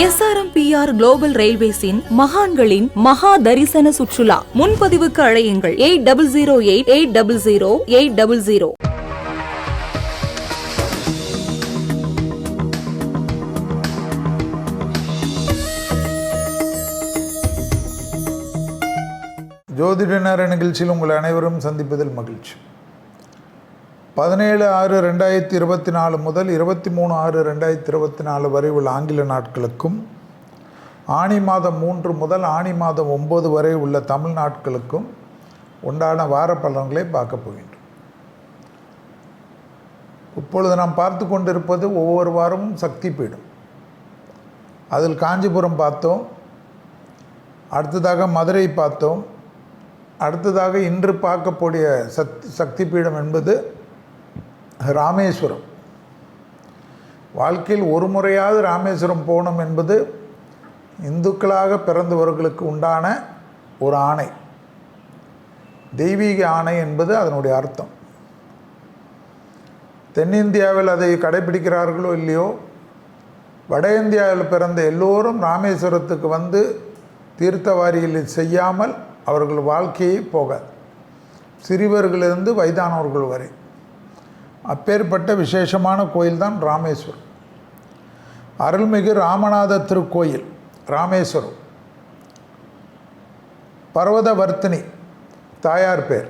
SRMPR global ரயில்வேஸின் மகான்களின் மகா தரிசன சுற்றுலா. முன்பதிவுக்கு அழையுங்கள் 8008800800. ஜோதிட நேர நிகழ்ச்சியில் உங்கள் அனைவரும் சந்திப்பதில் மகிழ்ச்சி. 17/6/2024 முதல் 23/6/2024 வரை உள்ள ஆங்கில நாட்களுக்கும், ஆனி மாதம் 3 முதல் ஆனி மாதம் 9 வரை உள்ள தமிழ் நாட்களுக்கும் உண்டான வார பலன்களை பார்க்க போகின்றோம். இப்பொழுது நாம் பார்த்து கொண்டிருப்பது ஒவ்வொரு வாரமும் சக்தி பீடம். அதில் காஞ்சிபுரம் பார்த்தோம், அடுத்ததாக மதுரை பார்த்தோம், அடுத்ததாக இன்று பார்க்கக்கூடிய சக்தி பீடம் என்பது ராமேஸ்வரம். வாழ்க்கையில் ஒரு முறையாவது ராமேஸ்வரம் போகணும் என்பது இந்துக்களாக பிறந்தவர்களுக்கு உண்டான ஒரு ஆணை, தெய்வீக ஆணை என்பது அதனுடைய அர்த்தம். தென்னிந்தியாவில் அதை கடைபிடிக்கிறார்களோ இல்லையோ, வட இந்தியாவில் பிறந்த எல்லோரும் ராமேஸ்வரத்துக்கு வந்து தீர்த்தவாரியில் செய்யாமல் அவர்கள் வாழ்க்கையை போகாது, சிறியவர்களிலிருந்து வயதானவர்கள் வரை. அப்பேற்பட்ட விசேஷமான கோயில்தான் ராமேஸ்வரம். அருள்மிகு ராமநாத திருக்கோயில் ராமேஸ்வரம். பர்வதவர்த்தினி தாயார் பேர்.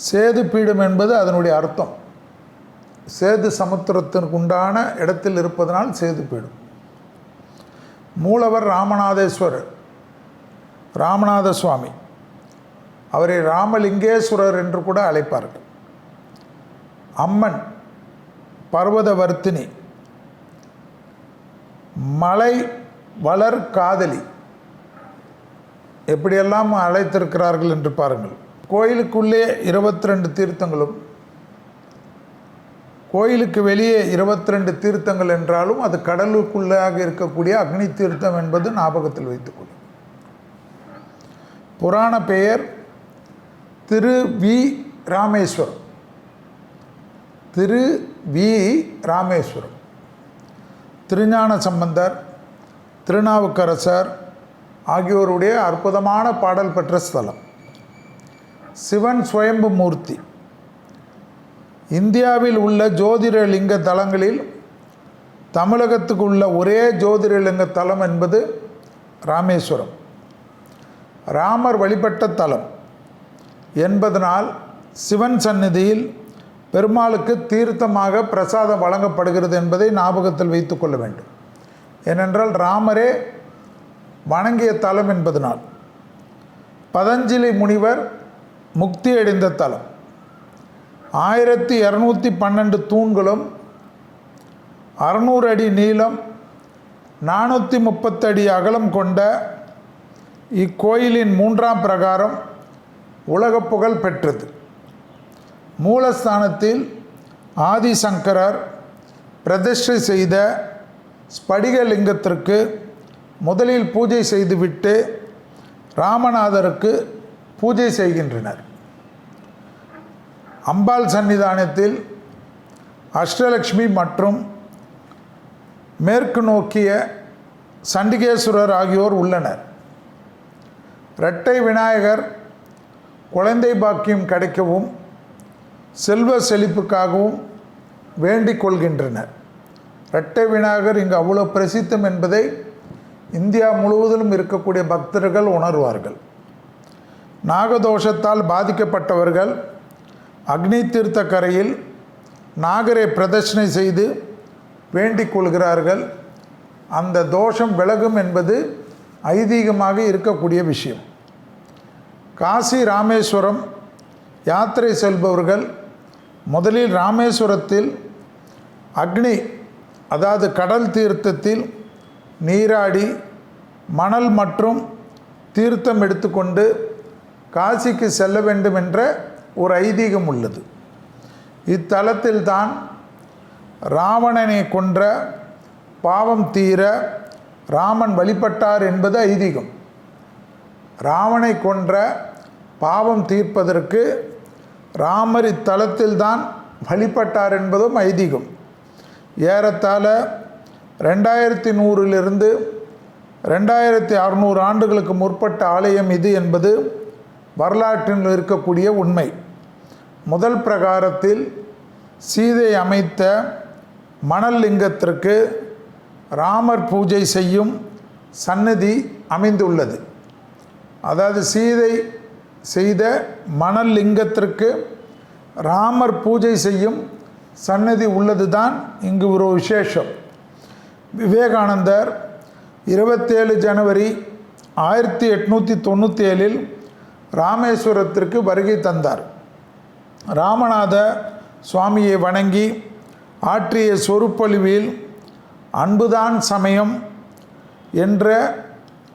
சேது பீடம் என்பது அதனுடைய அர்த்தம். சேது சமுத்திரத்திற்கு உண்டான இடத்தில் இருப்பதனால் சேது பீடம். மூலவர் ராமநாதேஸ்வரர், ராமநாத சுவாமி. அவரை ராமலிங்கேஸ்வரர் என்று கூட அழைப்பார்கள். அம்மன் பர்வதவர்த்தினி, மலை வளர் காதலி. எப்படியெல்லாம் அழைத்திருக்கிறார்கள் என்று பாருங்கள். கோயிலுக்குள்ளே 22 தீர்த்தங்களும், கோயிலுக்கு வெளியே 22 தீர்த்தங்கள் என்றாலும் அது கடலுக்குள்ளாக இருக்கக்கூடிய அக்னி தீர்த்தம் என்பது ஞாபகத்தில் வைத்துக்கொள்ளும். புராண பெயர் Thiruvirameswaram. Thiruvirameswaram. Thirugnana Sambandar, Thirunavukkarasar ஆகியோருடைய அற்புதமான பாடல் பெற்ற ஸ்தலம். சிவன் சுயம்பு மூர்த்தி. இந்தியாவில் உள்ள ஜோதிடலிங்க தலங்களில் தமிழகத்துக்கு உள்ள ஒரே ஜோதிடலிங்க தலம் என்பது ராமேஸ்வரம். ராமர் வழிபட்ட தலம் என்பதனால் சிவன் சந்நிதியில் பெருமாளுக்கு தீர்த்தமாக பிரசாதம் வழங்கப்படுகிறது என்பதை ஞாபகத்தில் வைத்து கொள்ள வேண்டும். ஏனென்றால் ராமரே வணங்கிய தலம் என்பதனால். பதஞ்சலி முனிவர் முக்தி அடைந்த தலம். 1212 தூண்களும் 600 அடி நீளம் 430 அடி அகலம் கொண்ட இக்கோயிலின் 3ஆம் பிரகாரம் உலக புகழ் பெற்றது. மூலஸ்தானத்தில் ஆதிசங்கரர் பிரதிஷ்டை செய்த ஸ்படிகலிங்கத்திற்கு முதலில் பூஜை செய்துவிட்டு ராமநாதருக்கு பூஜை செய்கின்றனர். அம்பாள் சன்னிதானத்தில் அஷ்டலக்ஷ்மி மற்றும் மேற்கு நோக்கிய சண்டிகேஸ்வரர் ஆகியோர் உள்ளனர். இரட்டை விநாயகர் குழந்தை பாக்கியம் கிடைக்கவும் செல்வ செழிப்புக்காகவும் வேண்டிக் கொள்கின்றனர். இரட்டை விநாயகர் இங்கு அவ்வளோ பிரசித்தம் என்பதை இந்தியா முழுவதிலும் இருக்கக்கூடிய பக்தர்கள் உணர்வார்கள். நாகதோஷத்தால் பாதிக்கப்பட்டவர்கள் அக்னி தீர்த்த கரையில் நாகரை பிரதட்சணை செய்து வேண்டிக் கொள்கிறார்கள். அந்த தோஷம் விலகும் என்பது ஐதீகமாக இருக்கக்கூடிய விஷயம். காசி ராமேஸ்வரம் யாத்திரை செல்பவர்கள் முதலில் ராமேஸ்வரத்தில் அக்னி, அதாவது கடல் தீர்த்தத்தில் நீராடி மணல் மற்றும் தீர்த்தம் எடுத்துக்கொண்டு காசிக்கு செல்ல வேண்டும் என்ற ஒரு ஐதீகம் உள்ளது. இத்தலத்தில்தான் ராவணனை கொன்ற பாவம் தீர ராமன் வழிபட்டார் என்பது ஐதீகம். ராவனை கொன்ற பாவம் தீர்ப்பதற்கு ராமர் இத்தலத்தில்தான் வழிபட்டார் என்பதும் ஐதீகம். ஏறத்தாழ 2100 2600 ஆண்டுகளுக்கு முற்பட்ட ஆலயம் இது என்பது வரலாற்றில் இருக்கக்கூடிய உண்மை. முதல் பிரகாரத்தில் சீதை அமைத்த மணல் லிங்கத்திற்கு ராமர் பூஜை செய்யும் சந்நிதி அமைந்துள்ளது. அதாவது சீதை செய்த மணல் லிங்கத்திற்கு ராமர் பூஜை செய்யும் சந்நிதி உள்ளது தான் இங்கு ஒரு விசேஷம். விவேகானந்தர் 27 ஜனவரி 1897 ராமேஸ்வரத்திற்கு வருகை தந்தார். ராமநாத சுவாமியை வணங்கி ஆற்றிய சொற்பொழிவில் அன்புதான் சமயம் என்ற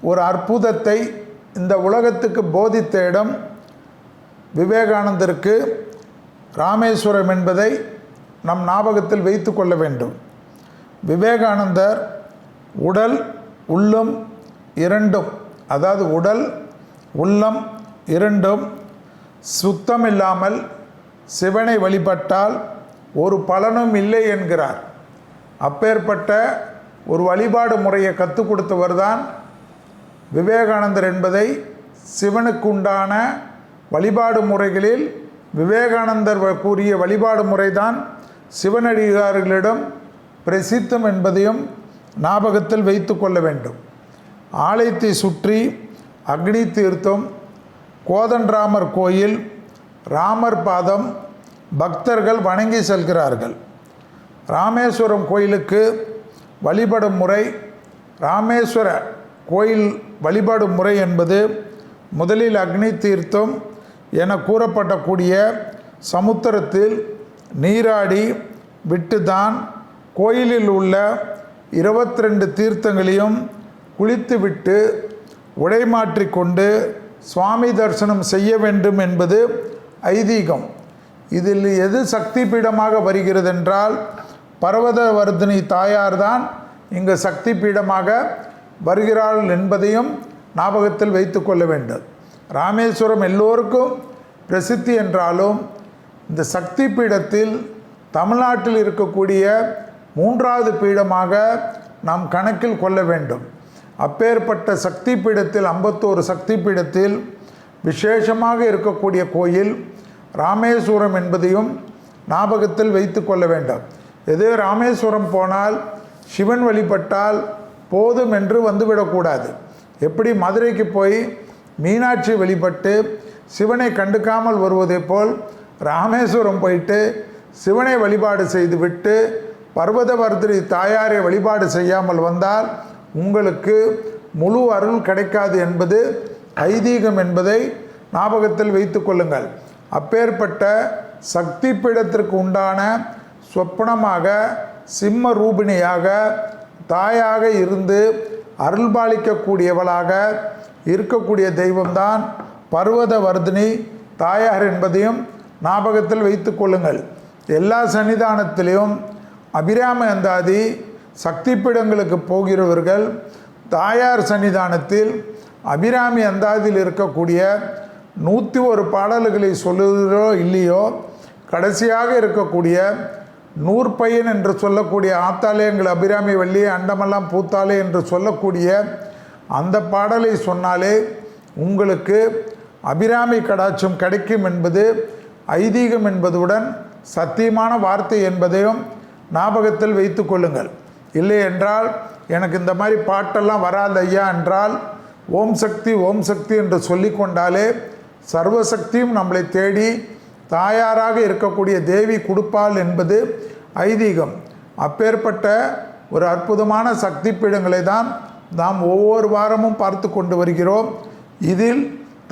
ஒரு அற்புதத்தை இந்த உலகத்துக்கு போதித்த இடம் விவேகானந்தருக்கு ராமேஸ்வரம் என்பதை நம் ஞாபகத்தில் வைத்து கொள்ள வேண்டும். விவேகானந்தர் உடல் உள்ளம் இரண்டும், அதாவது உடல் உள்ளம் இரண்டும் சுத்தமில்லாமல் சிவனை வழிபட்டால் ஒரு பலனும் இல்லை என்கிறார். அப்பேற்பட்ட ஒரு வழிபாடு முறையை கற்றுக் கொடுத்தவர் தான் விவேகானந்தர் என்பதை சிவனுக்கு உண்டான வழிபாடு முறைகளில் விவேகானந்தர் கூறிய வழிபாடு முறைதான் சிவனடியார்களிடம் பிரசித்தம் என்பதையும் ஞாபகத்தில் வைத்து கொள்ள வேண்டும். ஆலயத்தை சுற்றி அக்னி தீர்த்தம், கோதண்டராமர் கோயில், ராமர் பாதம் பக்தர்கள் வணங்கி செல்கிறார்கள். ராமேஸ்வரம் கோயிலுக்கு வழிபடும் முறை, ராமேஸ்வர கோயில் வழிபாடும் முறை என்பது முதலில் அக்னி தீர்த்தம் என கூறப்படக்கூடிய சமுத்திரத்தில் நீராடி விட்டுதான் கோயிலில் உள்ள 22 தீர்த்தங்களையும் குளித்துவிட்டு உடை மாற்றிக்கொண்டு சுவாமி தரிசனம் செய்ய வேண்டும் என்பது ஐதீகம். இதில் எது சக்தி பீடமாக வருகிறது என்றால் பர்வதவர்தினி தாயார்தான் இங்கு சக்தி பீடமாக வருகிறாள் என்பதையும் ஞாபகத்தில் வைத்து கொள்ள வேண்டும். ராமேஸ்வரம் எல்லோருக்கும் பிரசித்தி என்றாலும் இந்த சக்தி பீடத்தில் தமிழ்நாட்டில் இருக்கக்கூடிய 3வது பீடமாக நாம் கணக்கில் கொள்ள வேண்டும். அப்பேற்பட்ட சக்தி பீடத்தில் 51 சக்தி பீடத்தில் விசேஷமாக இருக்கக்கூடிய கோயில் ராமேஸ்வரம் என்பதையும் ஞாபகத்தில் வைத்து கொள்ள வேண்டும். எது ராமேஸ்வரம் போனால் சிவன் வழிபட்டால் போதும் என்று வந்துவிடக்கூடாது. எப்படி மதுரைக்கு போய் மீனாட்சி வழிபட்டு சிவனை கண்டுக்காமல் வருவதை போல் ராமேஸ்வரம் போயிட்டு சிவனை வழிபாடு செய்துவிட்டு பர்வதவர்தினி தாயாரை வழிபாடு செய்யாமல் வந்தால் உங்களுக்கு முழு அருள் கிடைக்காது என்பது ஐதீகம் என்பதை ஞாபகத்தில் வைத்து கொள்ளுங்கள். அப்பேற்பட்ட சக்தி பீடத்திற்கு உண்டான சொப்பனமாக சிம்ம ரூபிணியாக தாயாக இருந்து அருள்பாலிக்கக்கூடியவளாக இருக்கக்கூடிய தெய்வம்தான் பர்வதவர்தினி தாயார் என்பதையும் ஞாபகத்தில் வைத்து கொள்ளுங்கள். எல்லா சன்னிதானத்திலையும் அபிராமி அந்தாதி சக்தி பீடங்களுக்கு போகிறவர்கள் தாயார் சன்னிதானத்தில் அபிராமி அந்தாதியில் இருக்கக்கூடிய 101 பாடல்களை சொல்லுகிறோ இல்லையோ கடைசியாக இருக்கக்கூடிய நூற்பையன் என்று சொல்லக்கூடிய ஆத்தாலே எங்கள் அபிராமி வள்ளி அண்டமெல்லாம் பூத்தாலே என்று சொல்லக்கூடிய அந்த பாடலை சொன்னாலே உங்களுக்கு அபிராமி கடாட்சம் கிடைக்கும் என்பது ஐதீகம் என்பதுடன் சத்தியமான வார்த்தை என்பதையும் ஞாபகத்தில் வைத்து கொள்ளுங்கள். இல்லை என்றால் எனக்கு இந்த மாதிரி பாட்டெல்லாம் வராது ஐயா என்றால் ஓம் சக்தி என்று சொல்லிக்கொண்டாலே சர்வசக்தியும் நம்மளை தேடி தாயாராக இருக்கக்கூடிய தேவி கொடுப்பாள் என்பது ஐதீகம். அப்பேற்பட்ட ஒரு அற்புதமான சக்தி பீடங்களை தான் நாம் ஒவ்வொரு வாரமும் பார்த்து கொண்டு வருகிறோம். இதில்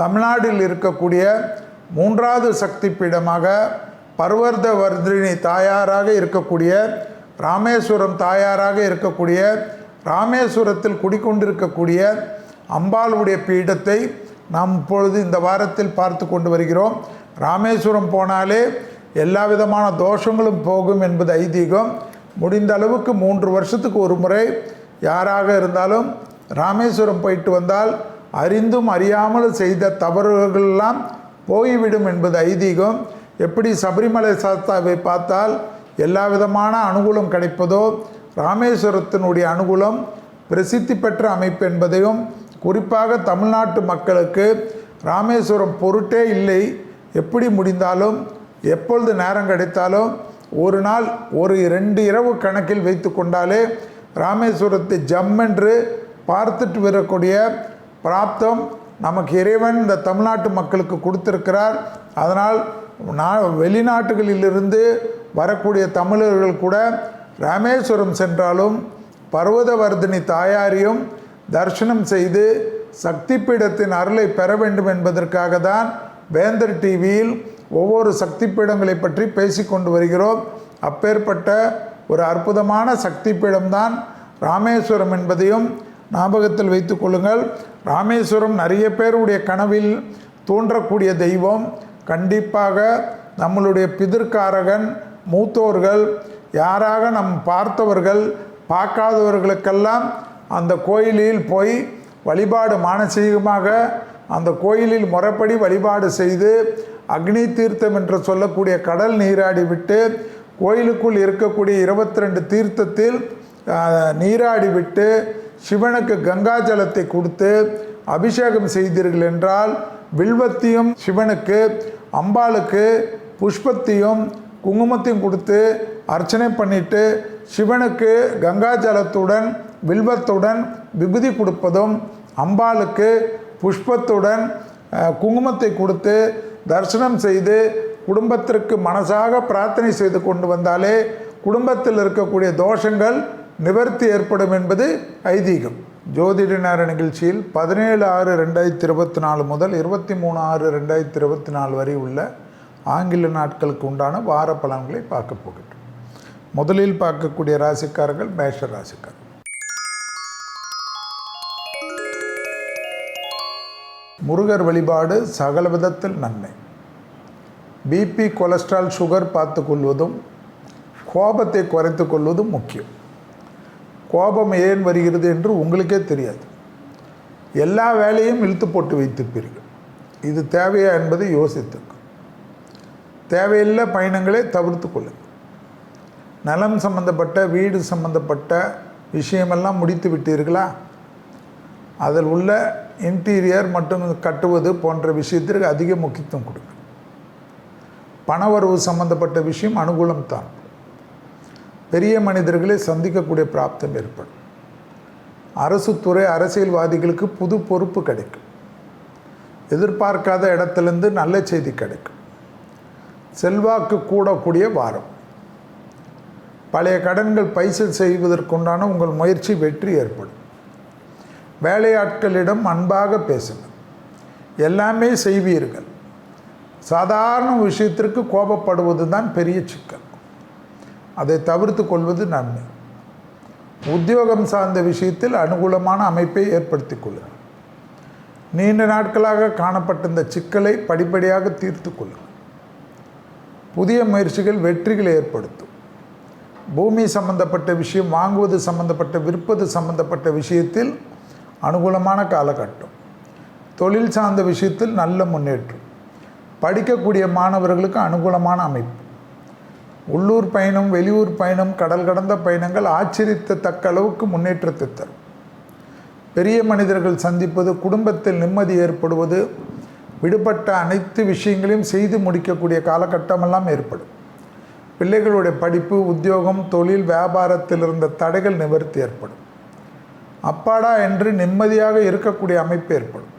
தமிழ்நாட்டில் இருக்கக்கூடிய 3வது சக்தி பீடமாக பர்வதவர்தினி தாயாராக இருக்கக்கூடிய ராமேஸ்வரம் தாயாராக இருக்கக்கூடிய ராமேஸ்வரத்தில் குடிக்கொண்டிருக்கக்கூடிய அம்பாளுடைய பீடத்தை நாம் இப்பொழுது இந்த வாரத்தில் பார்த்து கொண்டு வருகிறோம். ராமேஸ்வரம் போனாலே எல்லா விதமான தோஷங்களும் போகும் என்பது ஐதீகம். முடிந்த அளவுக்கு 3 வருஷத்துக்கு ஒரு முறை யாராக இருந்தாலும் ராமேஸ்வரம் போயிட்டு வந்தால் அறிந்தும் அறியாமல் செய்த தவறுகளெல்லாம் போய்விடும் என்பது ஐதீகம். எப்படி சபரிமலை சாஸ்தாவை பார்த்தால் எல்லா விதமான அனுகூலம் கிடைப்பதோ ராமேஸ்வரத்தினுடைய அனுகூலம் பிரசித்தி பெற்ற அமைப்பு என்பதையும், குறிப்பாக தமிழ்நாட்டு மக்களுக்கு ராமேஸ்வரம் பொருட்டே இல்லை, எப்படி முடிந்தாலும் எப்பொழுது நேரம் கிடைத்தாலும் ஒரு நாள் ஒரு 2 இரவு கணக்கில் வைத்து கொண்டாலே ராமேஸ்வரத்தை ஜம்மென்று பார்த்துட்டு வரக்கூடிய பிராப்தம் நமக்கு இறைவன் இந்த தமிழ்நாட்டு மக்களுக்கு கொடுத்திருக்கிறார். அதனால் வெளிநாட்டுகளிலிருந்து வரக்கூடிய தமிழர்கள் கூட ராமேஸ்வரம் சென்றாலும் பர்வதவர்தினி தாயாரையும் தரிசனம் செய்து சக்தி பீடத்தின் அருளை பெற வேண்டும் என்பதற்காக தான் வேந்தர் டிவியில் ஒவ்வொரு சக்தி பீடங்களை பற்றி பேசிக்கொண்டு வருகிறோம். அப்பேற்பட்ட ஒரு அற்புதமான சக்தி பீடம்தான் ராமேஸ்வரம் என்பதையும் ஞாபகத்தில் வைத்து கொள்ளுங்கள். ராமேஸ்வரம் நிறைய பேருடைய கனவில் தோன்றக்கூடிய தெய்வம். கண்டிப்பாக நம்மளுடைய பிதிர்காரகன், மூத்தோர்கள் யாராக நம் பார்த்தவர்கள் பார்க்காதவர்களுக்கெல்லாம் அந்த கோயிலில் போய் வழிபாடு மானசீகமாக அந்த கோயிலில் முறைப்படி வழிபாடு செய்து அக்னி தீர்த்தம் என்று சொல்லக்கூடிய கடல் நீராடி விட்டு கோயிலுக்குள் இருக்கக்கூடிய 22 தீர்த்தத்தில் நீராடி விட்டு சிவனுக்கு கங்கா ஜலத்தை கொடுத்து அபிஷேகம் செய்தீர்கள் என்றால் வில்வத்தையும் சிவனுக்கு, அம்பாளுக்கு புஷ்பத்தையும் குங்குமத்தையும் கொடுத்து அர்ச்சனை பண்ணிட்டு சிவனுக்கு கங்கா ஜலத்துடன் வில்வத்துடன் விபூதி கொடுப்பதும், அம்பாளுக்கு புஷ்பத்துடன் குங்குமத்தை கொடுத்து தரிசனம் செய்து குடும்பத்திற்கு மனசாக பிரார்த்தனை செய்து கொண்டு வந்தாலே குடும்பத்தில் இருக்கக்கூடிய தோஷங்கள் நிவர்த்தி ஏற்படும் என்பது ஐதீகம். ஜோதிட நேர நிகழ்ச்சியில் 17/6/2024 முதல் 23/6/2024 வரை உள்ள ஆங்கில நாட்களுக்கு உண்டான வார பலன்களை பார்க்க போகின்றோம். முதலில் பார்க்கக்கூடிய ராசிக்காரர்கள் மேஷ ராசிக்காரர்கள். முருகர் வழிபாடு சகல விதத்தில் நன்மை. பிபி, கொலஸ்ட்ரால், சுகர் பார்த்து கொள்வதும் கோபத்தை குறைத்து கொள்வதும் முக்கியம். கோபம் ஏன் வருகிறது என்று உங்களுக்கே தெரியாது. எல்லா வேலையும் இழுத்து போட்டு வைத்திருப்பீர்கள். இது தேவையா என்பதை யோசித்துக்கு. தேவையில்லை பயணங்களை தவிர்த்து கொள்ளுங்கள். நலம் சம்பந்தப்பட்ட வீடு சம்பந்தப்பட்ட விஷயமெல்லாம் முடித்து விட்டீர்களா? அதில் உள்ள இன்டீரியர் மற்றும் கட்டுவது போன்ற விஷயத்திற்கு அதிக முக்கியத்துவம் கொடுங்க. பணவரவு சம்பந்தப்பட்ட விஷயம் அனுகூலம் தான். பெரிய மனிதர்களை சந்திக்கக்கூடிய பிராப்தம் ஏற்படும். அரசு துறை அரசியல்வாதிகளுக்கு புது பொறுப்பு கிடைக்கும். எதிர்பார்க்காத இடத்திலிருந்து நல்ல செய்தி கிடைக்கும். செல்வாக்கு கூடக்கூடிய வாரம். பழைய கடன்கள் பைசல் செய்வதற்குண்டான உங்கள் முயற்சி வெற்றி ஏற்படும். வேலையாட்களிடம் அன்பாக பேசுங்கள். எல்லாமே செய்வீர்கள். சாதாரண விஷயத்திற்கு கோபப்படுவது தான் பெரிய சிக்கல். அதை தவிர்த்து கொள்வது நன்மை. உத்தியோகம் சார்ந்த விஷயத்தில் அனுகூலமான அமைப்பை ஏற்படுத்தி கொள்ளுங்கள். நீண்ட நாட்களாக காணப்பட்ட இந்த சிக்கலை படிப்படியாக தீர்த்து கொள்ளுங்கள். புதிய முயற்சிகள் வெற்றிகளை ஏற்படுத்தும். பூமி சம்பந்தப்பட்ட விஷயம், வாங்குவது சம்பந்தப்பட்ட, விற்பது சம்பந்தப்பட்ட விஷயத்தில் அனுகூலமான காலகட்டம். தொழில் சார்ந்த விஷயத்தில் நல்ல முன்னேற்றம். படிக்கக்கூடிய மாணவர்களுக்கு அனுகூலமான அமைப்பு. உள்ளூர் பயணம், வெளியூர் பயணம், கடல் கடந்த பயணங்கள் ஆச்சரியத்தக்க அளவுக்கு முன்னேற்றத்தை தரும். பெரிய மனிதர்கள் சந்திப்பது, குடும்பத்தில் நிம்மதி ஏற்படுவது, விடுபட்ட அனைத்து விஷயங்களையும் செய்து முடிக்கக்கூடிய காலகட்டமெல்லாம் ஏற்படும். பிள்ளைகளுடைய படிப்பு, உத்தியோகம், தொழில், வியாபாரத்தில் இருந்த தடைகள் நிவர்த்தி ஏற்படும். அப்பாடா என்று நிம்மதியாக இருக்கக்கூடிய அமைப்பு ஏற்படும்.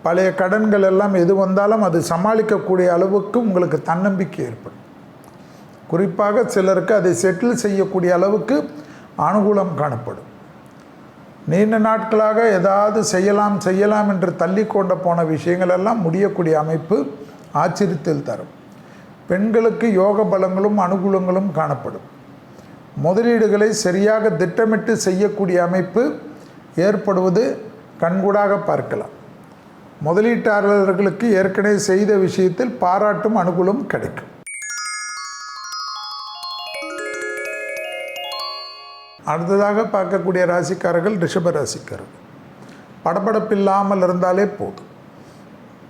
பழைய கடன்கள் எல்லாம் எது வந்தாலும் அது சமாளிக்கக்கூடிய அளவுக்கு உங்களுக்கு தன்னம்பிக்கை ஏற்படும். குறிப்பாக சிலருக்கு அதை செட்டில் செய்யக்கூடிய அளவுக்கு அனுகூலம் காணப்படும். நீண்ட நாட்களாக ஏதாவது செய்யலாம் என்று தள்ளி கொண்டு போன விஷயங்கள் எல்லாம் முடியக்கூடிய அமைப்பு ஆச்சரியத்தில் தரும். பெண்களுக்கு யோக பலங்களும் அனுகூலங்களும் காணப்படும். முதலீடுகளை சரியாக திட்டமிட்டு செய்யக்கூடிய அமைப்பு ஏற்படுவது கண்கூடாக பார்க்கலாம். முதலீட்டாளர்களுக்கு ஏற்கனவே செய்த விஷயத்தில் பாராட்டும் அனுகூலம் கிடைக்கும். அடுத்ததாக பார்க்கக்கூடிய ராசிக்காரர்கள் ரிஷப ராசிக்காரர்கள். படபடப்பில்லாமல் இருந்தாலே போதும்.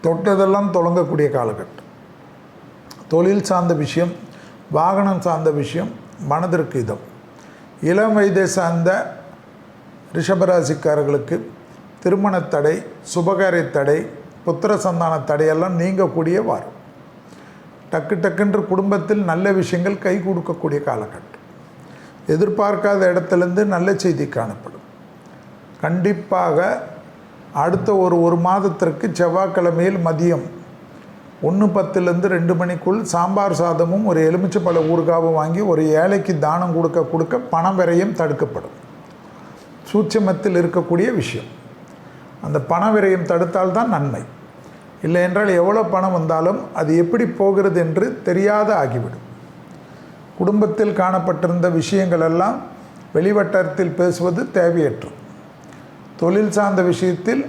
தொட்டதெல்லாம் தொடங்கக்கூடிய காலகட்டம். தொழில் சார்ந்த விஷயம், வாகனம் சார்ந்த விஷயம் மனதிற்கு இதம். இளம் வயதை சார்ந்த ரிஷபராசிக்காரர்களுக்கு திருமண தடை, சுபகாரிய தடை, புத்திர சந்தான தடையெல்லாம் நீங்கக்கூடிய வாரம். டக்கு டக்குன்று குடும்பத்தில் நல்ல விஷயங்கள் கை கொடுக்கக்கூடிய காலகட்டம். எதிர்பார்க்காத இடத்துலேருந்து நல்ல செய்தி காணப்படும். கண்டிப்பாக அடுத்த ஒரு மாதத்திற்கு செவ்வாய்க்கிழமையில் மதியம் 1:10 2 மணிக்குள் சாம்பார் சாதமும் ஒரு எலுமிச்சைப்பழ ஊறுகாவும் வாங்கி ஒரு ஏழைக்கு தானம் கொடுக்க பண விரயம் தடுக்கப்படும். சூட்சமத்தில் இருக்கக்கூடிய விஷயம். அந்த பண விரயம் தடுத்தால்தான் நன்மை. இல்லை என்றால் எவ்வளோ பணம் வந்தாலும் அது எப்படி போகிறது என்று தெரியாத ஆகிவிடும். குடும்பத்தில் காணப்பட்டிருந்த விஷயங்கள் எல்லாம் வெளிவட்டாரத்தில் பேசுவது தேவையற்றது. தொழில் சார்ந்த விஷயத்தில்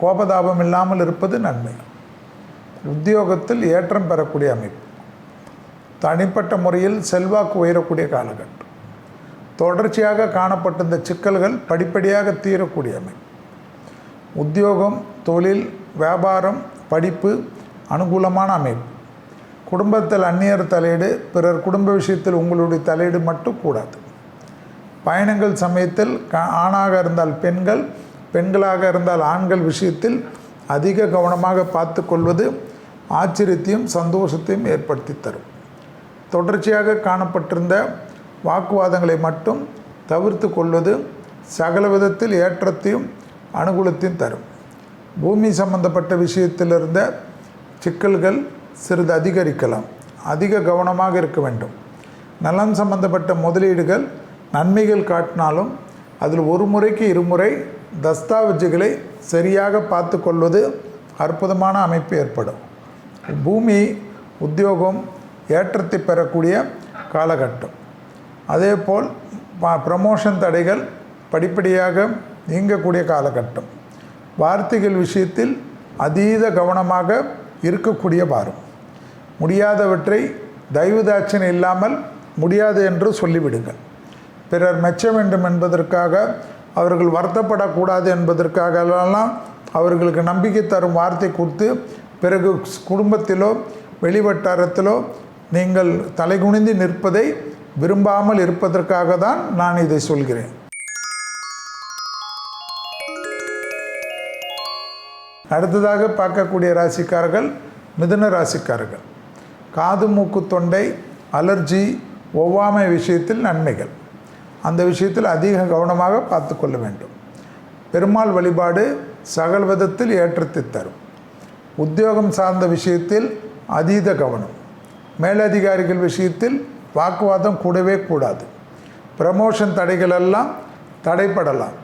கோபதாபம் இல்லாமல் இருப்பது நன்மை. உத்தியோகத்தில் ஏற்றம் பெறக்கூடிய அமைப்பு. தனிப்பட்ட முறையில் செல்வாக்கு உயரக்கூடிய காலகட்டம். தொடர்ச்சியாக காணப்பட்டிருந்த சிக்கல்கள் படிப்படியாக தீரக்கூடிய அமைப்பு. உத்தியோகம், தொழில், வியாபாரம், படிப்பு அனுகூலமான அமைப்பு. குடும்பத்தில் அந்நியர் தலையீடு, பிறர் குடும்ப விஷயத்தில் உங்களுடைய தலையீடு மட்டும் கூடாது. பயணங்கள் சமயத்தில் ஆணாக இருந்தால் பெண்கள், பெண்களாக இருந்தால் ஆண்கள் விஷயத்தில் அதிக கவனமாக பார்த்து கொள்வது ஆச்சரியத்தையும் சந்தோஷத்தையும் ஏற்படுத்தி தரும். தொடர்ச்சியாக காணப்பட்டிருந்த வாக்குவாதங்களை மட்டும் தவிர்த்து கொள்வது சகல விதத்தில் ஏற்றத்தையும் அனுகூலத்தையும் தரும். பூமி சம்பந்தப்பட்ட விஷயத்தில் இருந்த சிக்கல்கள் சிறிது அதிகரிக்கலாம். அதிக கவனமாக இருக்க வேண்டும். நலம் சம்பந்தப்பட்ட முதலீடுகள் நன்மைகள் காட்டினாலும் அதில் ஒரு முறைக்கு இருமுறை தஸ்தாவேஜுகளை சரியாக பார்த்து கொள்வது அற்புதமான அமைப்பு ஏற்படும். பூமி, உத்தியோகம் ஏற்றத்தை பெறக்கூடிய காலகட்டம். அதேபோல் ப்ரமோஷன் தடைகள் படிப்படியாக நீங்கக்கூடிய காலகட்டம். வார்த்தைகள் விஷயத்தில் அதீத கவனமாக இருக்கக்கூடிய வாரம். முடியாதவற்றை தயவுதாட்சணை இல்லாமல் முடியாது என்று சொல்லிவிடுங்கள். பிறர் மெச்ச வேண்டும் என்பதற்காக, அவர்கள் வருத்தப்படக்கூடாது என்பதற்காகலாம் அவர்களுக்கு நம்பிக்கை தரும் வார்த்தை கொடுத்து பிறகு குடும்பத்திலோ வெளிவட்டாரத்திலோ நீங்கள் தலைகுனிந்து நிற்பதை விரும்பாமல் இருப்பதற்காக தான் நான் இதை சொல்கிறேன். அடுத்ததாக பார்க்கக்கூடிய ராசிக்காரர்கள் மிதுன ராசிக்காரர்கள். காது, மூக்கு, தொண்டை, அலர்ஜி, ஒவ்வாமை விஷயத்தில் நன்மைகள். அந்த விஷயத்தில் அதிக கவனமாக பார்த்து கொள்ள வேண்டும். பெருமாள் வழிபாடு சகல விதத்தில் ஏற்றத்தை தரும். உத்தியோகம் சார்ந்த விஷயத்தில் அதீத கவனம். மேலதிகாரிகள் விஷயத்தில் வாக்குவாதம் கூடவே கூடாது. ப்ரமோஷன் தடைகள் எல்லாம் தடைப்படலாம்.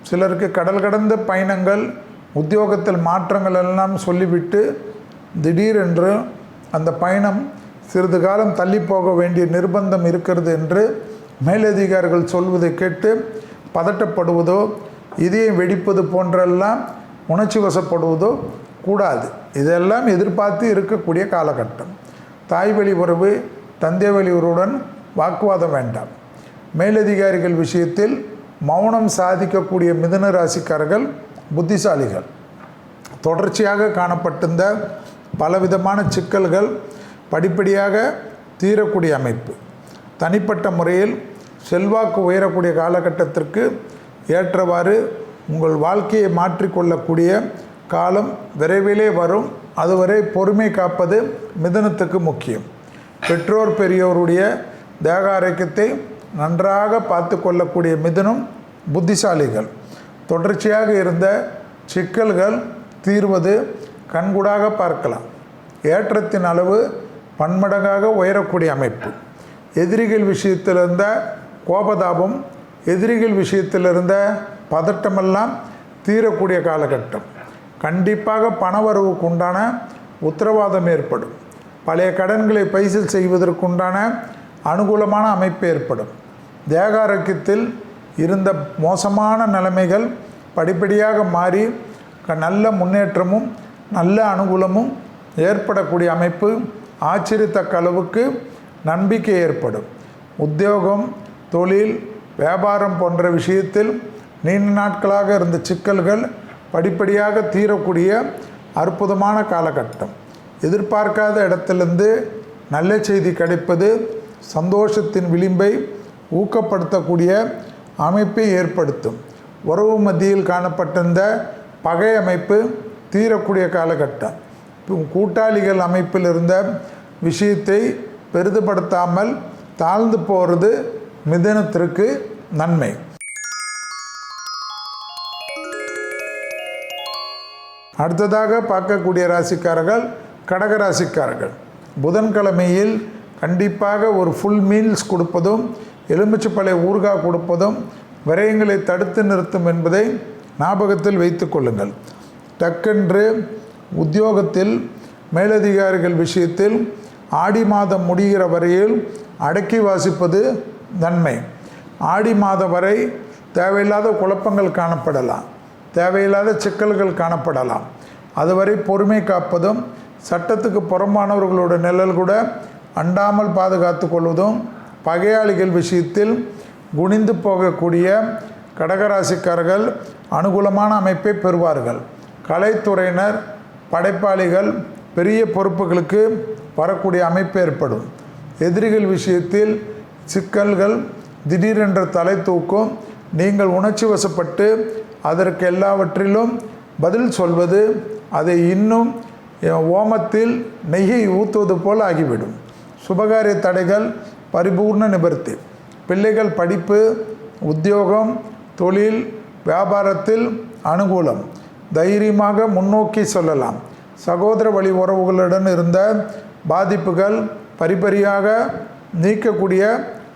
சிலருக்கு கடல் கடந்த பயணங்கள், உத்தியோகத்தில் மாற்றங்கள் எல்லாம் சொல்லிவிட்டு திடீரென்று அந்த பயணம் சிறிது காலம் தள்ளி போக வேண்டிய நிர்பந்தம் இருக்கிறது என்று மேலதிகாரிகள் சொல்வதை கேட்டு பதட்டப்படுவதோ, இதயம் வெடிப்பது போன்றெல்லாம் உணர்ச்சி வசப்படுவதோ கூடாது. இதெல்லாம் எதிர்பார்த்து இருக்கக்கூடிய காலகட்டம். தாய் வழி உறவு, தந்தை வழி உறவுடன் வாக்குவாதம் வேண்டாம். மேலதிகாரிகள் விஷயத்தில் மௌனம் சாதிக்கக்கூடிய மிதுன ராசிக்காரர்கள் புத்திசாலிகள். தொடர்ச்சியாக காணப்பட்டிருந்த பலவிதமான சிக்கல்கள் படிப்படியாக தீரக்கூடிய அமைப்பு. தனிப்பட்ட முறையில் செல்வாக்கு உயரக்கூடிய காலகட்டத்திற்கு ஏற்றவாறு உங்கள் வாழ்க்கையை மாற்றிக்கொள்ளக்கூடிய காலம் விரைவிலே வரும். அதுவரை பொறுமை காப்பது மிதுனத்துக்கு முக்கியம். பெற்றோர் பெரியோருடைய தேக ஆரோக்கியத்தை நன்றாக பார்த்து கொள்ளக்கூடிய மிதுனம் புத்திசாலிகள். தொடர்ச்சியாக இருந்த சிக்கல்கள் தீர்வது கண்கூடாக பார்க்கலாம். ஏற்றத்தின் அளவு பன்மடங்காக உயரக்கூடிய அமைப்பு. எதிரிகள் விஷயத்தில் இருந்த கோபதாபம், எதிரிகள் விஷயத்தில் இருந்த பதட்டமெல்லாம் தீரக்கூடிய காலகட்டம். கண்டிப்பாக பணவரவுக்கு உண்டான உத்தரவாதம் ஏற்படும். பழைய கடன்களை பைசல் செய்வதற்குண்டான அனுகூலமான அமைப்பு ஏற்படும். தேக ஆரோக்கியத்தில் இருந்த மோசமான நிலைமைகள் படிப்படியாக மாறி நல்ல முன்னேற்றமும் நல்ல அனுகூலமும் ஏற்படக்கூடிய அமைப்பு. ஆச்சரியத்தக்க அளவுக்கு நம்பிக்கை ஏற்படும். உத்தியோகம், தொழில், வியாபாரம் போன்ற விஷயத்தில் நீண்ட நாட்களாக இருந்த சிக்கல்கள் படிப்படியாக தீரக்கூடிய அற்புதமான காலகட்டம். எதிர்பார்க்காத இடத்திலிருந்து நல்ல செய்தி கிடைப்பது சந்தோஷத்தின் விளிம்பை ஊக்கப்படுத்தக்கூடிய அமைப்பை ஏற்படுத்தும். உறவு மத்தியில் காணப்பட்டிருந்த பகை அமைப்பு தீரக்கூடிய காலகட்டம். கூட்டாளிகள் அமைப்பில் இருந்த விஷயத்தை பெரிதுபடுத்தாமல் தாழ்ந்து போகிறது மிதுனத்திற்கு நன்மை. அடுத்ததாக பார்க்கக்கூடிய ராசிக்காரர்கள் கடகராசிக்காரர்கள். புதன்கிழமையில் கண்டிப்பாக ஒரு ஃபுல் மீல்ஸ் கொடுப்பதும் எலுமிச்சைப்பழ ஊறுகாய் கொடுப்பதும் விரயங்களை தடுத்து நிறுத்தும் என்பதை ஞாபகத்தில் வைத்து கொள்ளுங்கள். டக்கென்று உத்தியோகத்தில் மேலதிகாரிகள் விஷயத்தில் ஆடி மாதம் முடிகிற வரையில் அடக்கி வாசிப்பது நன்மை. ஆடி மாதம் வரை தேவையில்லாத குழப்பங்கள் காணப்படலாம், தேவையில்லாத சிக்கல்கள் காணப்படலாம். அதுவரை பொறுமை காப்பதும் சட்டத்துக்கு புறம்பானவர்களோட நிழல் கூட அண்டாமல் பாதுகாத்து கொள்வதும் பகையாளிகள் விஷயத்தில் குனிந்து போகக்கூடிய கடகராசிக்காரர்கள் அனுகூலமான அமைப்பை பெறுவார்கள். கலைத்துறையினர், படைப்பாளிகள் பெரிய பொறுப்புகளுக்கு வரக்கூடிய அமைப்பு ஏற்படும். எதிரிகள் விஷயத்தில் சிக்கல்கள் திடீரென்ற தலை தூக்கும். நீங்கள் உணர்ச்சி வசப்பட்டு அதற்கு எல்லாவற்றிலும் பதில் சொல்வது அதை இன்னும் ஓமத்தில் நெய்யை ஊற்றுவது போல் ஆகிவிடும். சுபகாரிய தடைகள் பரிபூர்ண நிவர்த்தி. பிள்ளைகள் படிப்பு, உத்தியோகம், தொழில், வியாபாரத்தில் அனுகூலம். தைரியமாக முன்னோக்கி சொல்லலாம். சகோதர வழி உறவுகளுடன் இருந்த பாதிப்புகள் பரிபரியாக நீக்கக்கூடிய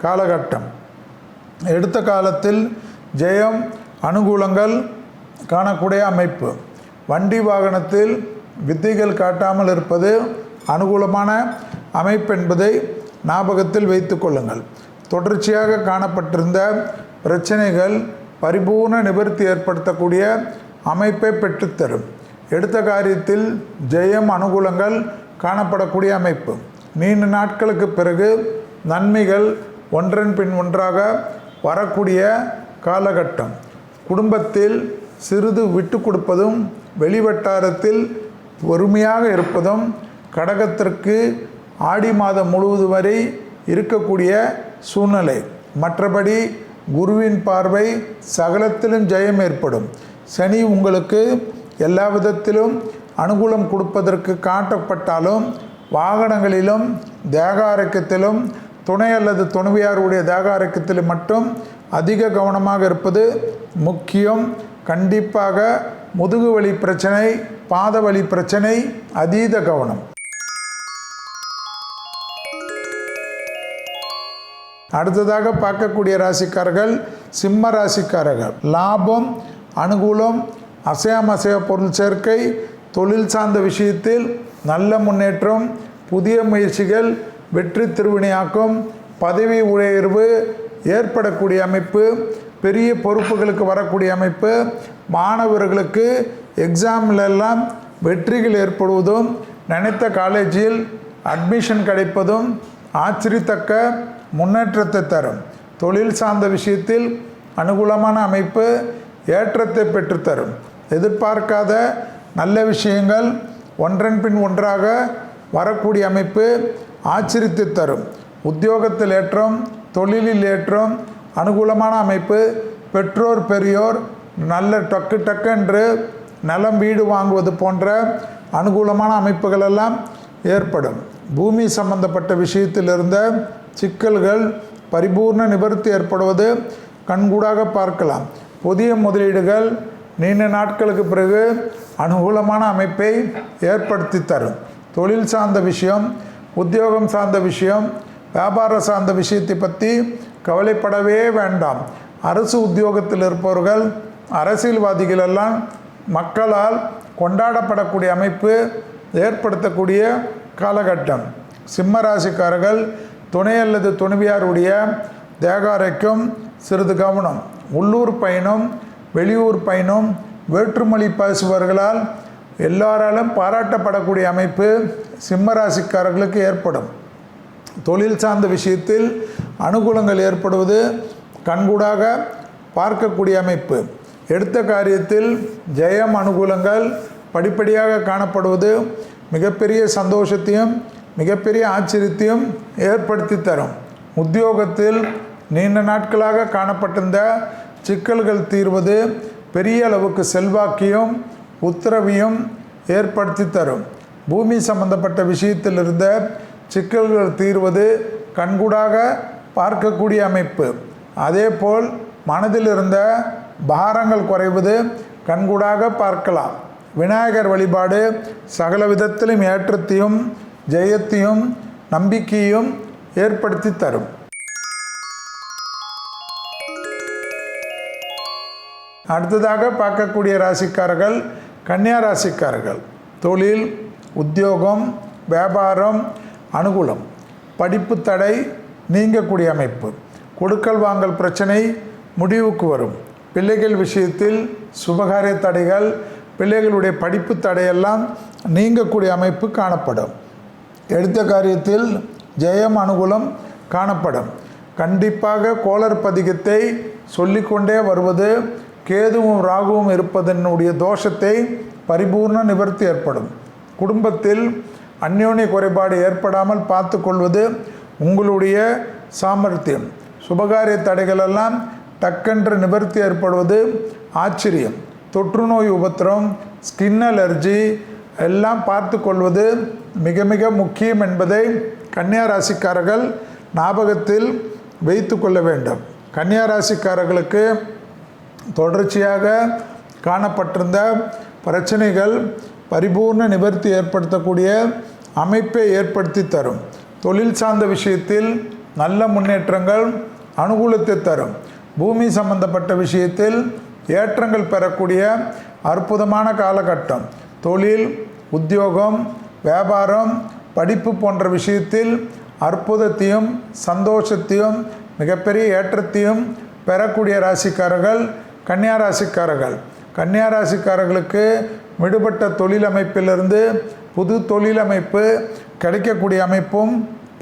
காலகட்டம். எடுத்த காலத்தில் ஜெயம், அனுகூலங்கள் காணக்கூடிய அமைப்பு. வண்டி வாகனத்தில் வித்தைகள் காட்டாமல் இருப்பது அனுகூலமான அமைப்பு என்பதை ஞாபகத்தில் வைத்து கொள்ளுங்கள். தொடர்ச்சியாக காணப்பட்டிருந்த பிரச்சனைகள் பரிபூர்ண நிவர்த்தி ஏற்படுத்தக்கூடிய அமைப்பை பெற்றுத்தரும். எடுத்த காரியத்தில் ஜெயம், அனுகூலங்கள் காணப்படக்கூடிய அமைப்பு. நீண்ட நாட்களுக்கு பிறகு நன்மைகள் ஒன்றன் பின் ஒன்றாக வரக்கூடிய காலகட்டம். குடும்பத்தில் சிறிது விட்டு கொடுப்பதும் வெளிவட்டாரத்தில் பொறுமையாக இருப்பதும் கடகத்திற்கு ஆடி மாதம் முழுவதும் வரை இருக்கக்கூடிய சூழ்நிலை. மற்றபடி குருவின் பார்வை சகலத்திலும் ஜெயம் ஏற்படும். சனி உங்களுக்கு எல்லா விதத்திலும் அனுகூலம் கொடுப்பதற்கு காட்டப்பட்டாலும் வாகனங்களிலும் தேக ஆரோக்கியத்திலும் துணை அல்லது துணைவியாருடைய தேக ஆரோக்கியத்திலும் மட்டும் அதிக கவனமாக இருப்பது முக்கியம். கண்டிப்பாக முதுகு வலி பிரச்சனை, பாத வலி பிரச்சனை அதீத கவனம். அடுத்ததாக பார்க்கக்கூடிய ராசிக்காரர்கள் சிம்ம ராசிக்காரர்கள். லாபம், அனுகூலம், அசையாமசைய பொருள் சேர்க்கை, தொழில் சார்ந்த விஷயத்தில் நல்ல முன்னேற்றம், புதிய முயற்சிகள் வெற்றி திருவினையாக்கும், பதவி உயர்வு ஏற்படக்கூடிய அமைப்பு, பெரிய பொறுப்புகளுக்கு வரக்கூடிய அமைப்பு, மாணவர்களுக்கு எக்ஸாமிலெல்லாம் வெற்றிகள் ஏற்படுவதும், நினைத்த காலேஜில் அட்மிஷன் கிடைப்பதும் ஆச்சரியத்தக்க முன்னேற்றத்தை தரும். தொழில் சார்ந்த விஷயத்தில் அனுகூலமான அமைப்பு ஏற்றத்தை பெற்றுத்தரும். எதிர்பார்க்காத நல்ல விஷயங்கள் ஒன்றன் பின் ஒன்றாக வரக்கூடிய அமைப்பு ஆச்சரியத்தை தரும். உத்தியோகத்தில் ஏற்றம், தொழிலில் ஏற்றம், அனுகூலமான அமைப்பு. பெற்றோர் பெரியோர் நல்ல டக்கு என்று நிலம் வீடு வாங்குவது போன்ற அனுகூலமான அமைப்புகளெல்லாம் ஏற்படும். பூமி சம்பந்தப்பட்ட விஷயத்தில் இருந்த சிக்கல்கள் பரிபூர்ண நிவர்த்தி ஏற்படுவது கண்கூடாக பார்க்கலாம். புதிய முதலீடுகள் நீண்ட நாட்களுக்கு பிறகு அனுகூலமான அமைப்பை ஏற்படுத்தி தரும். தொழில் சார்ந்த விஷயம், உத்தியோகம் சார்ந்த விஷயம், வியாபாரம் சார்ந்த விஷயத்தை பற்றி கவலைப்படவே வேண்டாம். அரசு உத்தியோகத்தில் இருப்பவர்கள், அரசியல்வாதிகள் எல்லாம் மக்களால் கொண்டாடப்படக்கூடிய அமைப்பு ஏற்படுத்தக்கூடிய காலகட்டம். சிம்ம ராசிக்காரர்கள் துணை அல்லது துணைவியாருடைய தேகாரைக்கும் சிறிது கவனம். உள்ளூர் பயணம், வெளியூர் பயணம், வேற்றுமொழி பேசுபவர்களால் எல்லாராலும் பாராட்டப்படக்கூடிய அமைப்பு சிம்ம ராசிக்காரர்களுக்கு ஏற்படும். தொழில் சார்ந்த விஷயத்தில் அனுகூலங்கள் ஏற்படுவது கண்கூடாக பார்க்கக்கூடிய அமைப்பு. எடுத்த காரியத்தில் ஜெயம், அனுகூலங்கள் படிப்படியாக காணப்படுவது மிகப்பெரிய சந்தோஷத்தையும் மிகப்பெரிய ஆச்சரியத்தையும் ஏற்படுத்தி தரும். உத்தியோகத்தில் நீண்ட நாட்களாக காணப்பட்டிருந்த சிக்கல்கள் தீர்வது பெரிய அளவுக்கு செல்வாக்கையும் உத்தரவையும் ஏற்படுத்தி தரும். பூமி சம்பந்தப்பட்ட விஷயத்தில் இருந்த சிக்கல்கள் தீர்வது கண்கூடாக பார்க்கக்கூடிய அமைப்பு. அதேபோல் மனதில் இருந்த பாரங்கள் குறைவது கண்கூடாக பார்க்கலாம். விநாயகர் வழிபாடு சகல விதத்திலும் ஏற்றத்தையும் ஜெயத்தையும் நம்பிக்கையும் ஏற்படுத்தி தரும். அடுத்ததாக பார்க்கக்கூடிய ராசிக்காரர்கள் கன்னியா ராசிக்காரர்கள். தொழில், உத்தியோகம், வியாபாரம் அனுகூலம். படிப்பு தடை நீங்கக்கூடிய அமைப்பு. கொடுக்கல் வாங்கல் பிரச்சனை முடிவுக்கு வரும். பிள்ளைகள் விஷயத்தில் சுபகாரிய தடைகள், பிள்ளைகளுடைய படிப்பு தடையெல்லாம் நீங்கக்கூடிய அமைப்பு காணப்படும். எடுத்த காரியத்தில் ஜெயம் அனுகூலம் காணப்படும். கண்டிப்பாக கோளர் பதிகத்தை சொல்லிக்கொண்டே வருவது கேதுவும் ராகுவும் இருப்பதனுடைய தோஷத்தை பரிபூர்ண நிவர்த்தி ஏற்படும். குடும்பத்தில் அந்யோன்ய குறைபாடு ஏற்படாமல் பார்த்து கொள்வது உங்களுடைய சாமர்த்தியம். சுபகாரிய தடைகளெல்லாம் டக்கென்று நிவர்த்தி ஏற்படுவது ஆச்சரியம். தொற்று நோய் உபத்திரம், ஸ்கின் அலர்ஜி எல்லாம் பார்த்து கொள்வது மிக மிக முக்கியம் என்பதை கன்னியா ராசிக்காரர்கள் ஞாபகத்தில் வைத்து கொள்ள வேண்டும். கன்னியா ராசிக்காரர்களுக்கு தொடர்ச்சியாக காணப்பட்டிருந்த பிரச்சனைகள் பரிபூர்ண நிவர்த்தி ஏற்படுத்தக்கூடிய அமைப்பை ஏற்படுத்தி தரும். தொழில் சார்ந்த விஷயத்தில் நல்ல முன்னேற்றங்கள் அனுகூலத்தை தரும். பூமி சம்பந்தப்பட்ட விஷயத்தில் ஏற்றங்கள் பெறக்கூடிய அற்புதமான காலகட்டம். தொழில், உத்தியோகம், வியாபாரம், படிப்பு போன்ற விஷயத்தில் அற்புதத்தையும் சந்தோஷத்தையும் மிகப்பெரிய ஏற்றத்தையும் பெறக்கூடிய ராசிக்காரர்கள் கன்னியா ராசிக்காரர்கள். கன்னியா ராசிக்காரர்களுக்கு விடுபட்ட தொழில் அமைப்பிலிருந்து புது தொழில் அமைப்பு கிடைக்கக்கூடிய அமைப்பும்,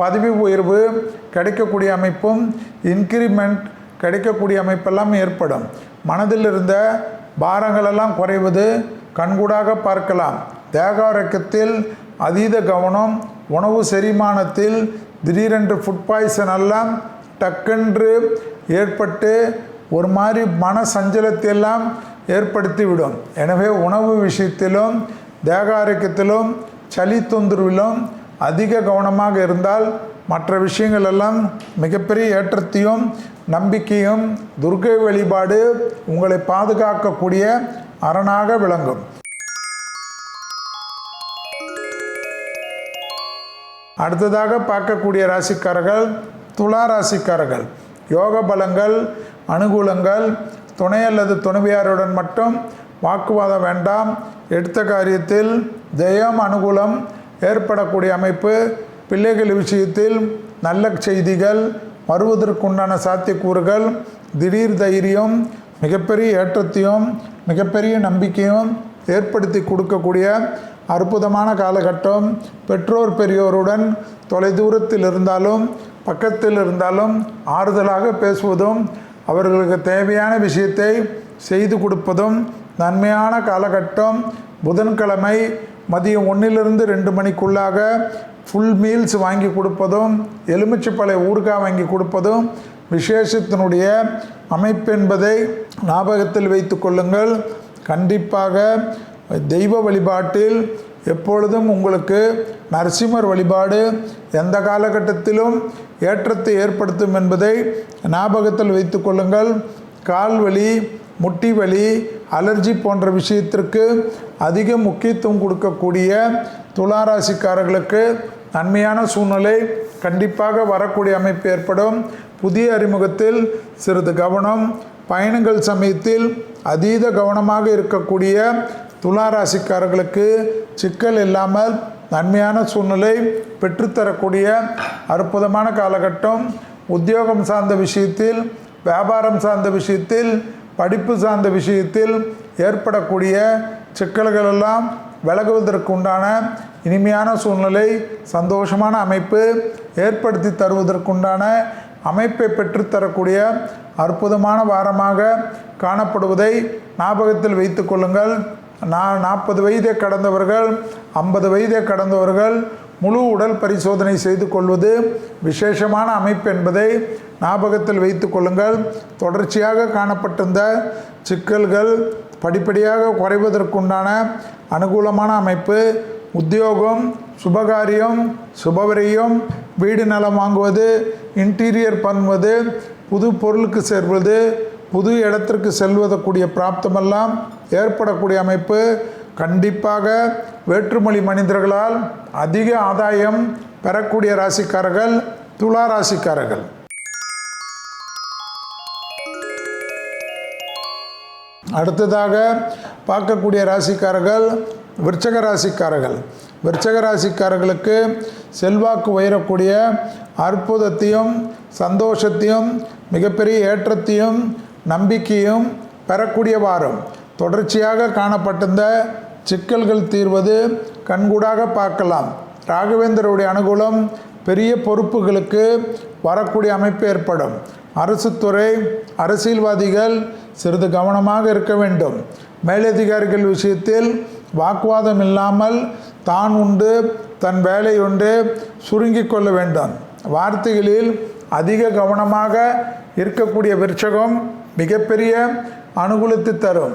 பதவி உயர்வு கிடைக்கக்கூடிய அமைப்பும், இன்க்ரிமெண்ட் கிடைக்கக்கூடிய அமைப்பெல்லாம் ஏற்படும். மனதில் இருந்த பாரங்களெல்லாம் குறைவது கண்கூடாக பார்க்கலாம். தேக ஆரோக்கியத்தில் அதீத கவனம், உணவு செரிமானத்தில் திடீரென்று ஃபுட் பாய்சன் எல்லாம் டக்கென்று ஏற்பட்டு ஒரு மாதிரி மன சஞ்சலத்தை எல்லாம் ஏற்படுத்திவிடும். எனவே உணவு விஷயத்திலும் தேக ஆரோக்கியத்திலும் சளி தொந்தரவிலும் அதிக கவனமாக இருந்தால் மற்ற விஷயங்கள் எல்லாம் மிகப்பெரிய ஏற்றத்தையும் நம்பிக்கையும் துர்க்கை வழிபாடு உங்களை பாதுகாக்கக்கூடிய அரணாக விளங்கும். அடுத்ததாக பார்க்கக்கூடிய ராசிக்காரர்கள் துலா ராசிக்காரர்கள். யோக பலங்கள், அனுகூலங்கள். துணை அல்லது துணைவியாருடன் மட்டும் வாக்குவாதம் வேண்டாம். எடுத்த காரியத்தில் ஜெயம் அனுகூலம் ஏற்படக்கூடிய அமைப்பு. பிள்ளைகள் விஷயத்தில் நல்ல செய்திகள் வருவதற்குண்டான சாத்தியக்கூறுகள், திடீர் தைரியம் மிகப்பெரிய ஏற்றத்தையும் மிகப்பெரிய நம்பிக்கையும் ஏற்படுத்தி கொடுக்கக்கூடிய அற்புதமான காலகட்டம். பெற்றோர் பெரியோருடன் தொலைதூரத்தில் இருந்தாலும் பக்கத்தில் இருந்தாலும் ஆறுதலாக பேசுவதும் அவர்களுக்கு தேவையான விஷயத்தை செய்து கொடுப்பதும் நன்மையான காலகட்டம். புதன்கிழமை மதியம் 1லிருந்து 2 மணிக்குள்ளாக ஃபுல் மீல்ஸ் வாங்கி கொடுப்பதும் எலுமிச்சைப்பழ ஊறுகாய் வாங்கி கொடுப்பதும் விசேஷத்தினுடைய அமைப்பு என்பதை ஞாபகத்தில் வைத்து கொள்ளுங்கள். கண்டிப்பாக தெய்வ வழிபாட்டில் எப்பொழுதும் உங்களுக்கு நரசிம்மர் வழிபாடு எந்த காலகட்டத்திலும் ஏற்றத்தை ஏற்படுத்தும் என்பதை ஞாபகத்தில் வைத்து கொள்ளுங்கள். கால் வலி, முட்டி வலி, அலர்ஜி போன்ற விஷயத்திற்கு அதிக முக்கியத்துவம் கொடுக்கக்கூடிய துளாராசிக்காரர்களுக்கு நன்மையான சூழ்நிலை கண்டிப்பாக வரக்கூடிய அமைப்பு ஏற்படும். புதிய அறிமுகத்தில் சிறிது கவனம், பயணங்கள் சமயத்தில் அதீத கவனமாக இருக்கக்கூடிய துளாராசிக்காரர்களுக்கு சிக்கல் இல்லாமல் நன்மையான சூழ்நிலை பெற்றுத்தரக்கூடிய அற்புதமான காலகட்டம். உத்தியோகம் சார்ந்த விஷயத்தில், வியாபாரம் சார்ந்த விஷயத்தில், படிப்பு சார்ந்த விஷயத்தில் ஏற்படக்கூடிய சிக்கல்கள் எல்லாம் விலகுவதற்கு உண்டான இனிமையான சூழ்நிலை, சந்தோஷமான அமைப்பு ஏற்படுத்தி தருவதற்குண்டான அமைப்பை பெற்றுத்தரக்கூடிய அற்புதமான வாரமாக காணப்படுவதை ஞாபகத்தில் வைத்து கொள்ளுங்கள். 40 வயதை கடந்தவர்கள், 50 வயதை கடந்தவர்கள் முழு உடல் பரிசோதனை செய்து கொள்வது விசேஷமான அமைப்பு என்பதை ஞாபகத்தில் வைத்து கொள்ளுங்கள். தொடர்ச்சியாக காணப்பட்டிருந்த சிக்கல்கள் படிப்படியாக குறைவதற்குண்டான அனுகூலமான அமைப்பு. உத்தியோகம், சுபகாரியம், சுபவிரயம், வீடு நிலம் வாங்குவது, இன்டீரியர் பண்ணுவது, புது பொருளுக்கு சேர்வது, புது இடத்திற்கு செல்வதற்குரிய பிராப்தமெல்லாம் ஏற்படக்கூடிய அமைப்பு. கண்டிப்பாக வேற்றுமொழி மனிதர்களால் அதிக ஆதாயம் பெறக்கூடிய ராசிக்காரர்கள் துலா ராசிக்காரர்கள். அடுத்ததாக பார்க்கக்கூடிய ராசிக்காரர்கள் விருச்சக ராசிக்காரர்கள். விருச்சக ராசிக்காரர்களுக்கு செல்வாக்கு உயரக்கூடிய அற்புதத்தையும் சந்தோஷத்தையும் மிகப்பெரிய ஏற்றத்தையும் நம்பிக்கையும் பெறக்கூடிய வாரம். தொடர்ச்சியாக காணப்பட்டிருந்த சிக்கல்கள் தீர்வது கண்கூடாக பார்க்கலாம். ராகவேந்தருடைய அனுகூலம் பெரிய பொறுப்புகளுக்கு வரக்கூடிய அமைப்பு ஏற்படும். அரசு துறை, அரசியல்வாதிகள் சிறிது கவனமாக இருக்க வேண்டும். மேலதிகாரிகள் விஷயத்தில் வாக்குவாதம் இல்லாமல் தான் உண்டு தன் வேலை உண்டு சுருங்கி கொள்ள வேண்டும். வார்த்தைகளில் அதிக கவனமாக இருக்கக்கூடிய விருச்சகம் மிகப்பெரிய அனுகூலத்தை தரும்.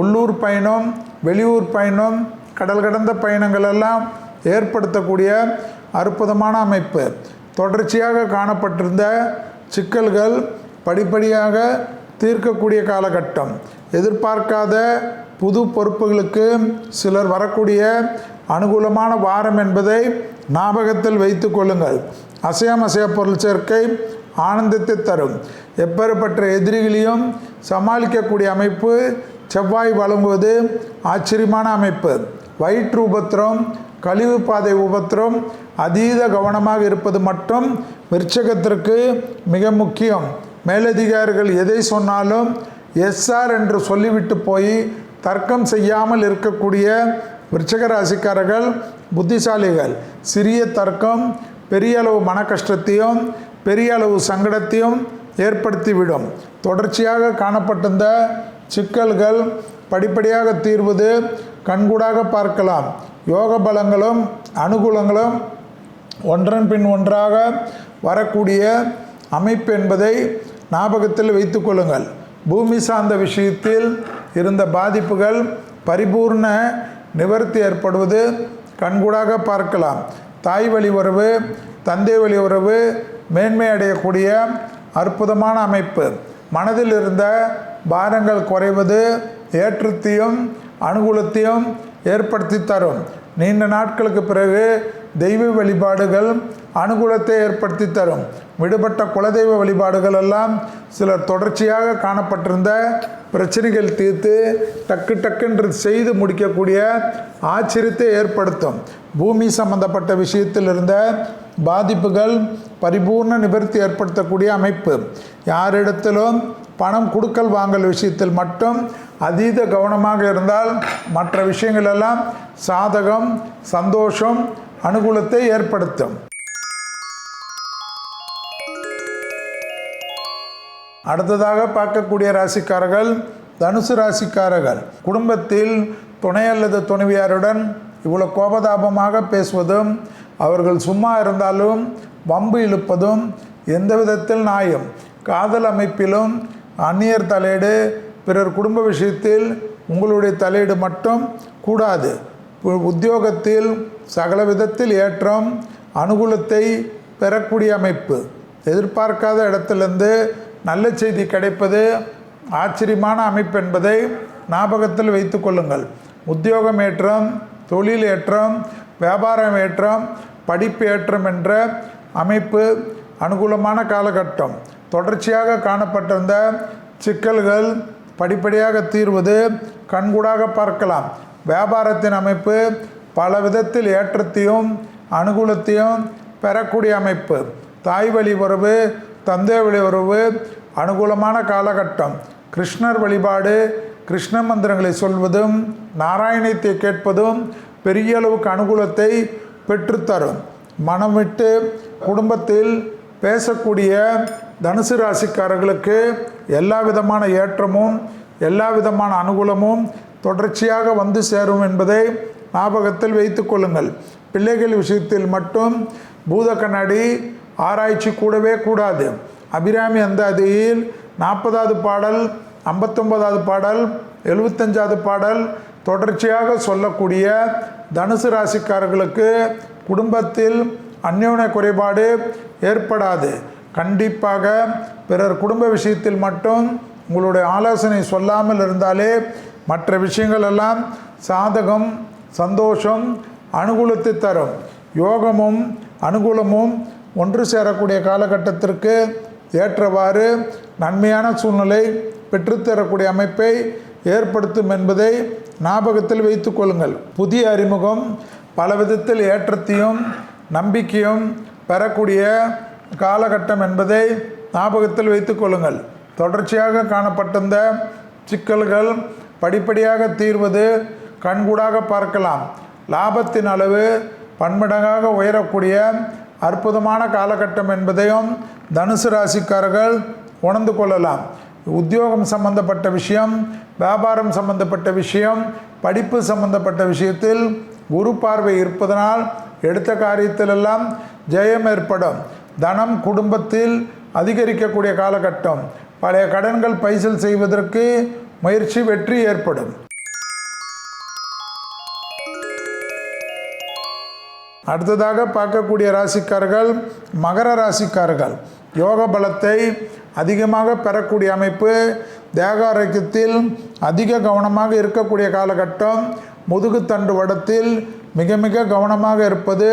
உள்ளூர் பயணம், வெளியூர் பயணம், கடல் கடந்த பயணங்கள் எல்லாம் ஏற்படுத்தக்கூடிய அற்புதமான அமைப்பு. தொடர்ச்சியாக காணப்பட்டிருந்த சிக்கல்கள் படிப்படியாக தீர்க்கக்கூடிய காலகட்டம். எதிர்பார்க்காத புது பொறுப்புகளுக்கு சிலர் வரக்கூடிய அனுகூலமான வாரம் என்பதை ஞாபகத்தில் வைத்து கொள்ளுங்கள். அசையாமசைய பொருள் சேர்க்கை ஆனந்தத்தை தரும். எப்பேற்பட்ட எதிரிகளையும் சமாளிக்கக்கூடிய அமைப்பு செவ்வாய் வழங்குவது ஆச்சரியமான அமைப்பு. வயிற்று உபத்திரம், கழிவு பாதை உபத்திரம் அதீத கவனமாக இருப்பது மட்டும் விருச்சகத்திற்கு மிக முக்கியம். மேலதிகாரிகள் எதை சொன்னாலும் எஸ்ஆர் என்று சொல்லிவிட்டு போய் தர்க்கம் செய்யாமல் இருக்கக்கூடிய விருச்சக ராசிக்காரர்கள் புத்திசாலிகள். சிறிய தர்க்கம் பெரிய அளவு மன கஷ்டத்தையும் பெரிய அளவு சங்கடத்தையும் ஏற்படுத்திவிடும். தொடர்ச்சியாக காணப்பட்டிருந்த சிக்கல்கள் படிப்படியாக தீர்வது கண்கூடாக பார்க்கலாம். யோக பலங்களும் அனுகூலங்களும் ஒன்றன் பின் ஒன்றாக வரக்கூடிய அமைப்பு என்பதை ஞாபகத்தில் வைத்து கொள்ளுங்கள். பூமி சார்ந்த விஷயத்தில் இருந்த பாதிப்புகள் பரிபூர்ண நிவர்த்தி ஏற்படுவது கண்கூடாக பார்க்கலாம். தாய் வழி உறவு, தந்தை வழி உறவு மேன்மை அடையக்கூடிய அற்புதமான அமைப்பு. மனதில் இருந்த பாரங்கள் குறைவது ஏற்றத்தையும் அனுகூலத்தையும் ஏற்படுத்தி தரும். நீண்ட நாட்களுக்கு பிறகு தெய்வ வழிபாடுகள் அனுகூலத்தை ஏற்படுத்தி தரும். விடுபட்ட குலதெய்வ வழிபாடுகள் எல்லாம் சிலர் தொடர்ச்சியாக காணப்பட்டிருந்த பிரச்சனைகள் தீர்த்து டக்கு டக்குன்று செய்து முடிக்கக்கூடிய ஆச்சரியத்தை ஏற்படுத்தும். பூமி சம்பந்தப்பட்ட விஷயத்தில் இருந்த பாதிப்புகள் பரிபூர்ண நிவர்த்தி ஏற்படுத்தக்கூடிய அமைப்பு. யாரிடத்திலும் பணம் கொடுக்கல் வாங்கல் விஷயத்தில் மட்டும் அதீத கவனமாக இருந்தால் மற்ற விஷயங்கள் எல்லாம் சாதகம், சந்தோஷம், அனுகூலத்தை ஏற்படுத்தும். அடுத்ததாக பார்க்கக்கூடிய ராசிக்காரர்கள் தனுசு ராசிக்காரர்கள். குடும்பத்தில் துணை அல்லது துணைவியாருடன் இவ்வளோ கோபதாபமாக பேசுவதும், அவர்கள் சும்மா இருந்தாலும் வம்பு இழுப்பதும் எந்த விதத்தில் நியாயம். காதல் அமைப்பிலும் அந்நியர் தலையீடு, பிறர் குடும்ப விஷயத்தில் உங்களுடைய தலையீடு மட்டும் கூடாது. உத்தியோகத்தில் சகல விதத்தில் ஏற்றம், அனுகூலத்தை பெறக்கூடிய அமைப்பு. எதிர்பார்க்காத இடத்திலிருந்து நல்ல செய்தி கிடைப்பது ஆச்சரியமான அமைப்பு என்பதை ஞாபகத்தில் வைத்து கொள்ளுங்கள். உத்தியோகம் ஏற்றம், தொழில் ஏற்றம், வியாபாரம் ஏற்றம், படிப்பு ஏற்றம் என்ற அமைப்பு அனுகூலமான காலகட்டம். தொடர்ச்சியாக காணப்பட்டிருந்த சிக்கல்கள் படிப்படியாக தீர்வது கண்கூடாக பார்க்கலாம். வியாபாரத்தின் அமைப்பு பல விதத்தில் ஏற்றத்தையும் அனுகூலத்தையும் பெறக்கூடிய அமைப்பு. தாய் வழி உறவு, தந்தை வழி உறவு அனுகூலமான காலகட்டம். கிருஷ்ணர் வழிபாடு, கிருஷ்ண மந்திரங்களை சொல்வதும் நாராயணத்தை கேட்பதும் பெரிய அளவுக்கு அனுகூலத்தை பெற்றுத்தரும். மனம் விட்டு குடும்பத்தில் பேசக்கூடிய தனுசு ராசிக்காரர்களுக்கு எல்லா விதமான ஏற்றமும் எல்லா விதமான அனுகூலமும் தொடர்ச்சியாக வந்து சேரும் என்பதை ஞாபகத்தில் வைத்து கொள்ளுங்கள். பிள்ளைகள் விஷயத்தில் மட்டும் பூத கண்ணாடி ஆராய்ச்சி கூடவே கூடாது. அபிராமி அந்தாதியில் 40வது பாடல், 59வது பாடல், 75வது பாடல் தொடர்ச்சியாக சொல்லக்கூடிய தனுசு ராசிக்காரர்களுக்கு குடும்பத்தில் அந்யோன்ய குறைபாடு ஏற்படாது. கண்டிப்பாக பிறர் குடும்ப விஷயத்தில் மட்டும் உங்களுடைய ஆலோசனை சொல்லாமல் இருந்தாலே மற்ற விஷயங்கள் எல்லாம் சாதகம், சந்தோஷம், அனுகூலத்தை தரும். யோகமும் அனுகூலமும் ஒன்று சேரக்கூடிய காலகட்டத்திற்கு ஏற்றவாறு நன்மையான சூழ்நிலை பெற்றுத்தரக்கூடிய அமைப்பை ஏற்படுத்தும் என்பதை ஞாபகத்தில் வைத்து கொள்ளுங்கள். புதிய அறிமுகம் பல விதத்தில் ஏற்றத்தையும் நம்பிக்கையும் பெறக்கூடிய காலகட்டம் என்பதை ஞாபகத்தில் வைத்து கொள்ளுங்கள். தொடர்ச்சியாக காணப்பட்டிருந்த சிக்கல்கள் படிப்படியாக தீர்வது கண்கூடாக பார்க்கலாம். லாபத்தின் அளவு பன்மடங்காக உயரக்கூடிய அற்புதமான காலகட்டம் என்பதையும் தனுசு ராசிக்காரர்கள் உணர்ந்து கொள்ளலாம். உத்தியோகம் சம்பந்தப்பட்ட விஷயம், வியாபாரம் சம்பந்தப்பட்ட விஷயம், படிப்பு சம்பந்தப்பட்ட விஷயத்தில் குரு பார்வை இருப்பதனால் எடுத்த காரியத்திலெல்லாம் ஜெயம் ஏற்படும். தனம் குடும்பத்தில் அதிகரிக்கக்கூடிய காலகட்டம். பழைய கடன்கள் பைசல் செய்வதற்கு முயற்சி வெற்றி ஏற்படும். அடுத்ததாக பார்க்கக்கூடிய ராசிக்காரர்கள் மகர ராசிக்காரர்கள். யோக பலத்தை அதிகமாக பெறக்கூடிய அமைப்பு. தேக ஆரோக்கியத்தில் அதிக கவனமாக இருக்கக்கூடிய காலகட்டம். முதுகுத்தண்டு வடத்தில் மிக மிக கவனமாக இருப்பது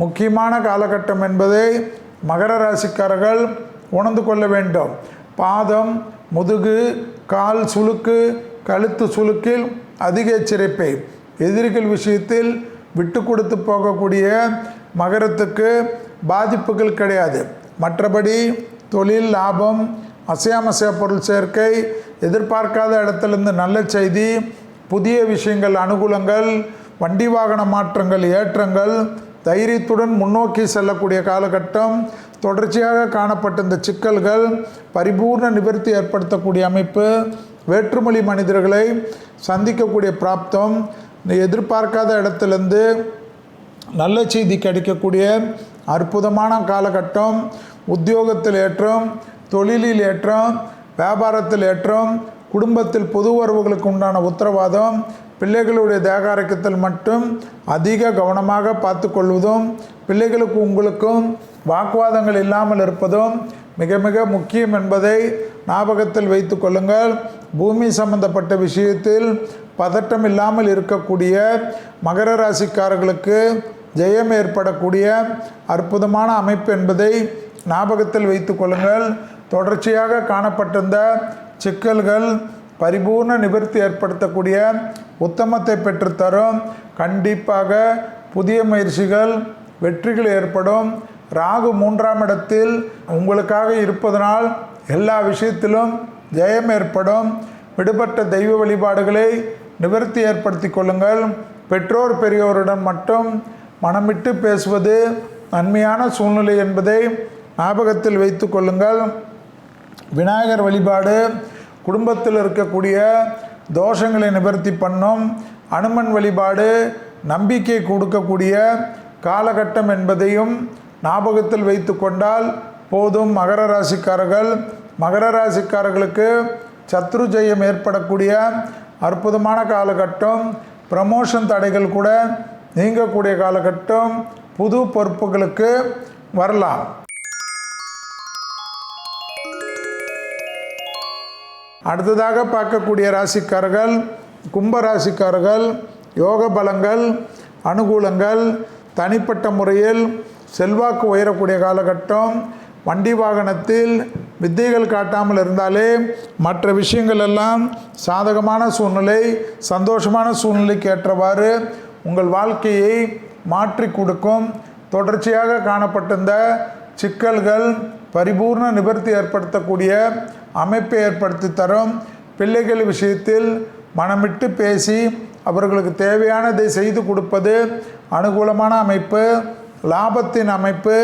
முக்கியமான காலகட்டம் என்பதை மகர ராசிக்காரர்கள் உணர்ந்து கொள்ள வேண்டும். பாதம், முதுகு, கால் சுளுக்கு, கழுத்து சுளுக்கில் அதிக எச்சரிப்பை. எதிரிகள் விஷயத்தில் விட்டு கொடுத்து போகக்கூடிய மகரத்துக்கு பாதிப்புகள் கிடையாது. மற்றபடி தொழில் லாபம், அசையாமசைய பொருள் சேர்க்கை, எதிர்பார்க்காத இடத்துலேருந்து நல்ல செய்தி, புதிய விஷயங்கள் அனுகூலங்கள், வண்டி வாகன மாற்றங்கள் ஏற்றங்கள், தைரியத்துடன் முன்னோக்கி செல்லக்கூடிய காலகட்டம். தொடர்ச்சியாக காணப்பட்ட இந்த சிக்கல்கள் பரிபூர்ண நிவர்த்தி ஏற்படுத்தக்கூடிய அமைப்பு. வேற்றுமொழி மனிதர்களை சந்திக்கக்கூடிய பிராப்தம், எதிர்பார்க்காத இடத்துலேருந்து நல்ல செய்தி கிடைக்கக்கூடிய அற்புதமான காலகட்டம். உத்தியோகத்தில் ஏற்றம், தொழிலில் ஏற்றம், வியாபாரத்தில் ஏற்றம், குடும்பத்தில் பொது உறவுகளுக்கு உண்டான உத்தரவாதம், பிள்ளைகளுடைய தேக ஆரோக்கியத்தில் மட்டும் அதிக கவனமாக பார்த்து கொள்வதும், பிள்ளைகளுக்கு உங்களுக்கும் வாக்குவாதங்கள் இல்லாமல் இருப்பதும் மிக மிக முக்கியம் என்பதை ஞாபகத்தில் வைத்து கொள்ளுங்கள். பூமி சம்பந்தப்பட்ட விஷயத்தில் பதட்டம் இல்லாமல் இருக்கக்கூடிய மகர ராசிக்காரர்களுக்கு ஜெயம் ஏற்படக்கூடிய அற்புதமான அமைப்பு என்பதை ஞாபகத்தில் வைத்து கொள்ளுங்கள். தொடர்ச்சியாக காணப்பட்டிருந்த சிக்கல்கள் பரிபூர்ண நிவர்த்தி ஏற்படுத்தக்கூடிய உத்தமத்தை பெற்றுத்தரும். கண்டிப்பாக புதிய முயற்சிகள் வெற்றிகள் ஏற்படும். ராகு 3ஆம் இடத்தில் உங்களுக்காக இருப்பதனால் எல்லா விஷயத்திலும் ஜெயம் ஏற்படும். விடுபட்ட தெய்வ வழிபாடுகளை நிவர்த்தி ஏற்படுத்தி கொள்ளுங்கள். பெற்றோர் பெரியோருடன் மட்டும் மனமிட்டு பேசுவது நன்மையான சூழ்நிலை என்பதை ஞாபகத்தில் வைத்து கொள்ளுங்கள். விநாயகர் வழிபாடு குடும்பத்தில் இருக்கக்கூடிய தோஷங்களை நிவர்த்தி பண்ணும். அனுமன் வழிபாடு நம்பிக்கை கொடுக்கக்கூடிய காலகட்டம் என்பதையும் ஞாபகத்தில் வைத்து கொண்டால் போதும். மகர ராசிக்காரர்களுக்கு சத்ரு ஜெயம் ஏற்படக்கூடிய அற்புதமான காலகட்டம். ப்ரமோஷன் தடைகள் கூட நீங்கக்கூடிய காலகட்டம். புது பொறுப்புகளுக்கு வரலாம். அடுத்ததாக பார்க்கக்கூடிய ராசிக்காரர்கள் கும்ப ராசிக்காரர்கள். யோக பலங்கள், அனுகூலங்கள், தனிப்பட்ட முறையில் செல்வாக்கு உயரக்கூடிய காலகட்டம். வண்டி வாகனத்தில் வித்தைகள் காட்டாமல் இருந்தாலே மற்ற விஷயங்கள் எல்லாம் சாதகமான சூழ்நிலை, சந்தோஷமான சூழ்நிலைக்கு ஏற்றவாறு உங்கள் வாழ்க்கையை மாற்றி கொடுக்கும். தொடர்ச்சியாக காணப்பட்டிருந்த சிக்கல்கள் பரிபூர்ண நிவர்த்தி ஏற்படுத்தக்கூடிய அமைப்பை ஏற்படுத்தி தரும். பிள்ளைகள் விஷயத்தில் மனமிட்டு பேசி அவர்களுக்கு தேவையானதை செய்து கொடுப்பது அனுகூலமான அமைப்பு. லாபத்தின் அமைப்பு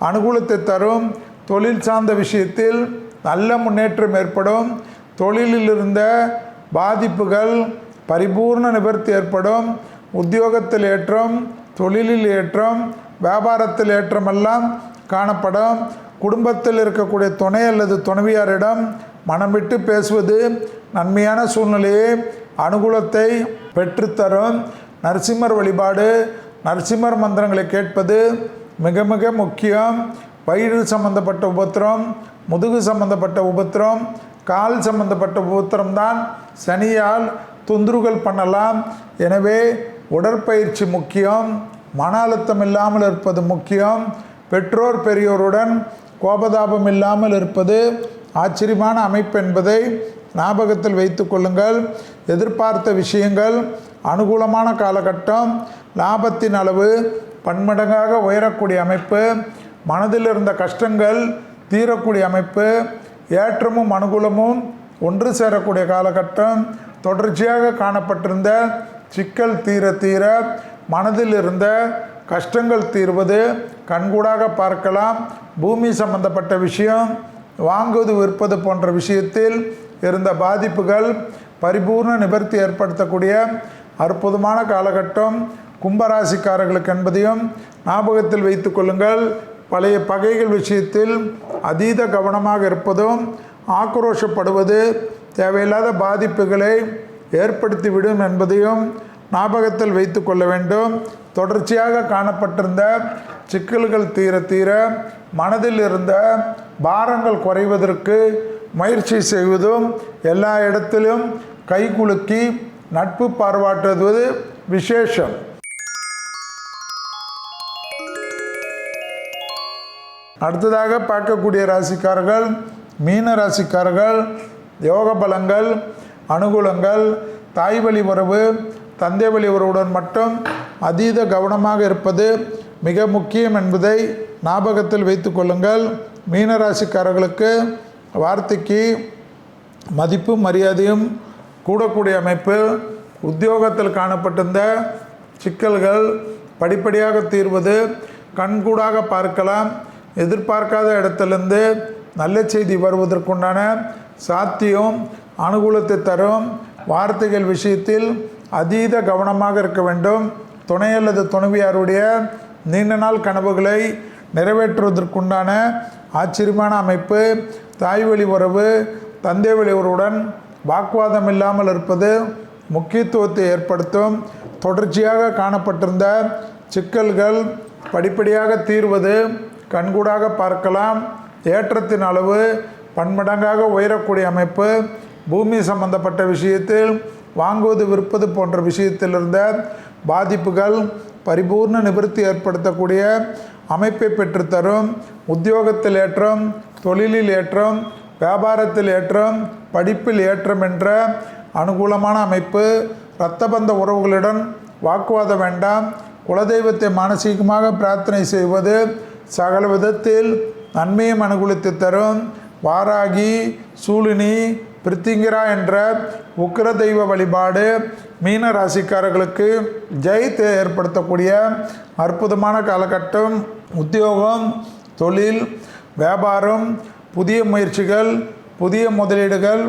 அனுகூலத்தை தரும். தொழில் சார்ந்த விஷயத்தில் நல்ல முன்னேற்றம் ஏற்படும். தொழிலில் இருந்த பாதிப்புகள் பரிபூர்ண நிவர்த்தி ஏற்படும். உத்தியோகத்தில் ஏற்றம், தொழிலில் ஏற்றம், வியாபாரத்தில் ஏற்றமெல்லாம் காணப்படும். குடும்பத்தில் இருக்கக்கூடிய துணை அல்லது துணைவியாரிடம் மனம் விட்டு பேசுவது நன்மையான சூழ்நிலையை, அனுகூலத்தை பெற்றுத்தரும். நரசிம்மர் வழிபாடு, நரசிம்மர் மந்திரங்களை கேட்பது மிக மிக முக்கியம். வயிறு சம்பந்தப்பட்ட உபத்திரம், முதுகு சம்பந்தப்பட்ட உபத்திரம், கால் சம்பந்தப்பட்ட உபத்திரம் தான் சனியால் தொந்தரவுகள் பண்ணலாம். எனவே உடற்பயிற்சி முக்கியம். மன அழுத்தம் இல்லாமல் இருப்பது முக்கியம். பெற்றோர் பெரியோருடன் கோபதாபம் இல்லாமல் இருப்பது ஆச்சரியமான அமைப்பு என்பதை ஞாபகத்தில் வைத்து கொள்ளுங்கள். எதிர்பார்த்த விஷயங்கள் அனுகூலமான காலகட்டம். லாபத்தின் அளவு பன்மடங்காக உயரக்கூடிய அமைப்பு. மனதில் இருந்த கஷ்டங்கள் தீரக்கூடிய அமைப்பு. ஏற்றமும் அனுகூலமும் ஒன்று சேரக்கூடிய காலகட்டம். தொடர்ச்சியாக காணப்பட்டிருந்த சிக்கல் தீர தீர மனதில் இருந்த கஷ்டங்கள் தீர்வது கண்கூடாக பார்க்கலாம். பூமி சம்பந்தப்பட்ட விஷயம், வாங்குவது விற்பது போன்ற விஷயத்தில் இருந்த பாதிப்புகள் பரிபூர்ண நிவர்த்தி ஏற்படுத்தக்கூடிய அற்புதமான காலகட்டம் கும்பராசிக்காரர்களுக்கு என்பதையும் ஞாபகத்தில் வைத்து கொள்ளுங்கள். பழைய பகைகள் விஷயத்தில் அதீத கவனமாக இருப்பதும், ஆக்ரோஷப்படுவது தேவையில்லாத பாதிப்புகளை ஏற்படுத்திவிடும் என்பதையும் ஞாபகத்தில் வைத்து கொள்ள வேண்டும். தொடர்ச்சியாக காணப்பட்டிருந்த சிக்கல்கள் தீர தீர மனதில் இருந்த பாரங்கள் குறைவதற்கு முயற்சி செய்வதும், எல்லா இடத்திலும் கைகுலுக்கி நட்பு பாராட்டுவது விசேஷம். அடுத்ததாக பார்க்கக்கூடிய ராசிக்காரர்கள் மீன ராசிக்காரர்கள். யோக பலங்கள், அனுகூலங்கள், தாய் வழி உறவு, தந்தை வழி உறவுடன் மட்டும் அதீத கவனமாக இருப்பது மிக முக்கியம் என்பதை ஞாபகத்தில் வைத்து கொள்ளுங்கள். மீனராசிக்காரர்களுக்கு வார்த்தைக்கு மதிப்பும் மரியாதையும் கூடக்கூடிய அமைப்பு. உத்தியோகத்தில் காணப்பட்டிருந்த சிக்கல்கள் படிப்படியாக தீர்வது கண்கூடாக பார்க்கலாம். எதிர்பார்க்காத இடத்திலிருந்து நல்ல செய்தி வருவதற்குண்டான சாத்தியம் அனுகூலத்தை தரும். வார்த்தைகள் விஷயத்தில் அதீத கவனமாக இருக்க வேண்டும். துணை அல்லது துணைவியாருடைய நீண்ட நாள் கனவுகளை நிறைவேற்றுவதற்குண்டான ஆச்சரியமான அமைப்பு. தாய் வழி உறவு, தந்தை வழி உறவுடன் வாக்குவாதம் இல்லாமல் இருப்பது முக்கியத்துவத்தை ஏற்படுத்தும். தொடர்ச்சியாக காணப்பட்டிருந்த சிக்கல்கள் படிப்படியாக தீர்வது கண்கூடாக பார்க்கலாம். ஏற்றத்தின் அளவு பன்மடங்காக உயரக்கூடிய அமைப்பு. பூமி சம்பந்தப்பட்ட விஷயத்தில் வாங்குவது விற்பது போன்ற விஷயத்தில் இருந்த பாதிப்புகள் பரிபூர்ண நிவர்த்தி ஏற்படுத்தக்கூடிய அமைப்பை பெற்றுத்தரும். உத்தியோகத்தில் ஏற்றம், தொழிலில் ஏற்றம், வியாபாரத்தில் ஏற்றம், படிப்பில் ஏற்றம் என்ற அனுகூலமான அமைப்பு. இரத்தபந்த உறவுகளுடன் வாக்குவாதம் வேண்டாம். குலதெய்வத்தை மானசீகமாக பிரார்த்தனை செய்வது சகல விதத்தில் நன்மையும் அனுகூலித்து தரும். வாராகி, சூலினி, பிரித்திங்கிரா என்ற உக்கிர தெய்வ வழிபாடு மீன ராசிக்காரர்களுக்கு ஜெயத்தை ஏற்படுத்தக்கூடிய அற்புதமான காலகட்டம். உத்தியோகம், தொழில், வியாபாரம், புதிய முயற்சிகள், புதிய முதலீடுகள்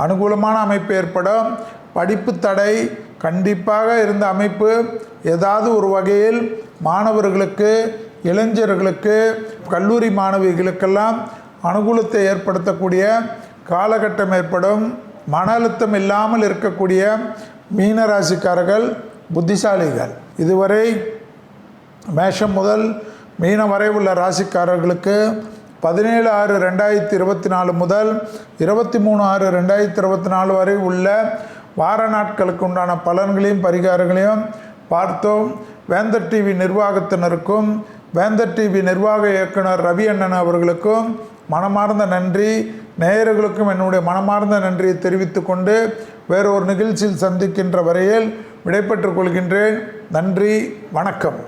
அனுகூலமான அமைப்பு ஏற்படும். படிப்பு தடை கண்டிப்பாக இருந்த அமைப்பு ஏதாவது ஒரு வகையில் மாணவர்களுக்கு, இளைஞர்களுக்கு, கல்லூரி மாணவிகளுக்கெல்லாம் அனுகூலத்தை ஏற்படுத்தக்கூடிய காலகட்டம் ஏற்படும். மன அழுத்தம் இல்லாமல் இருக்கக்கூடிய மீனராசிக்காரர்கள் புத்திசாலிகள். இதுவரை மேஷம் முதல் மீனம் வரை உள்ள ராசிக்காரர்களுக்கு 17/6/2024 முதல் 23/6/2024 வரை உள்ள வார நாட்களுக்கு உண்டான பலன்களையும் பரிகாரங்களையும் பார்த்தோம். வேந்தர் டிவி நிர்வாகத்தினருக்கும் வேந்தர் டிவி நிர்வாக இயக்குனர் ரவி அண்ணன் அவர்களுக்கும் மனமார்ந்த நன்றி. நேயர்களுக்கும் என்னுடைய மனமார்ந்த நன்றியை தெரிவித்துக் கொண்டு வேறொரு நிகழ்ச்சியில் சந்திக்கின்ற வரையில் விடைபெற்றுக் கொள்கின்றேன். நன்றி, வணக்கம்.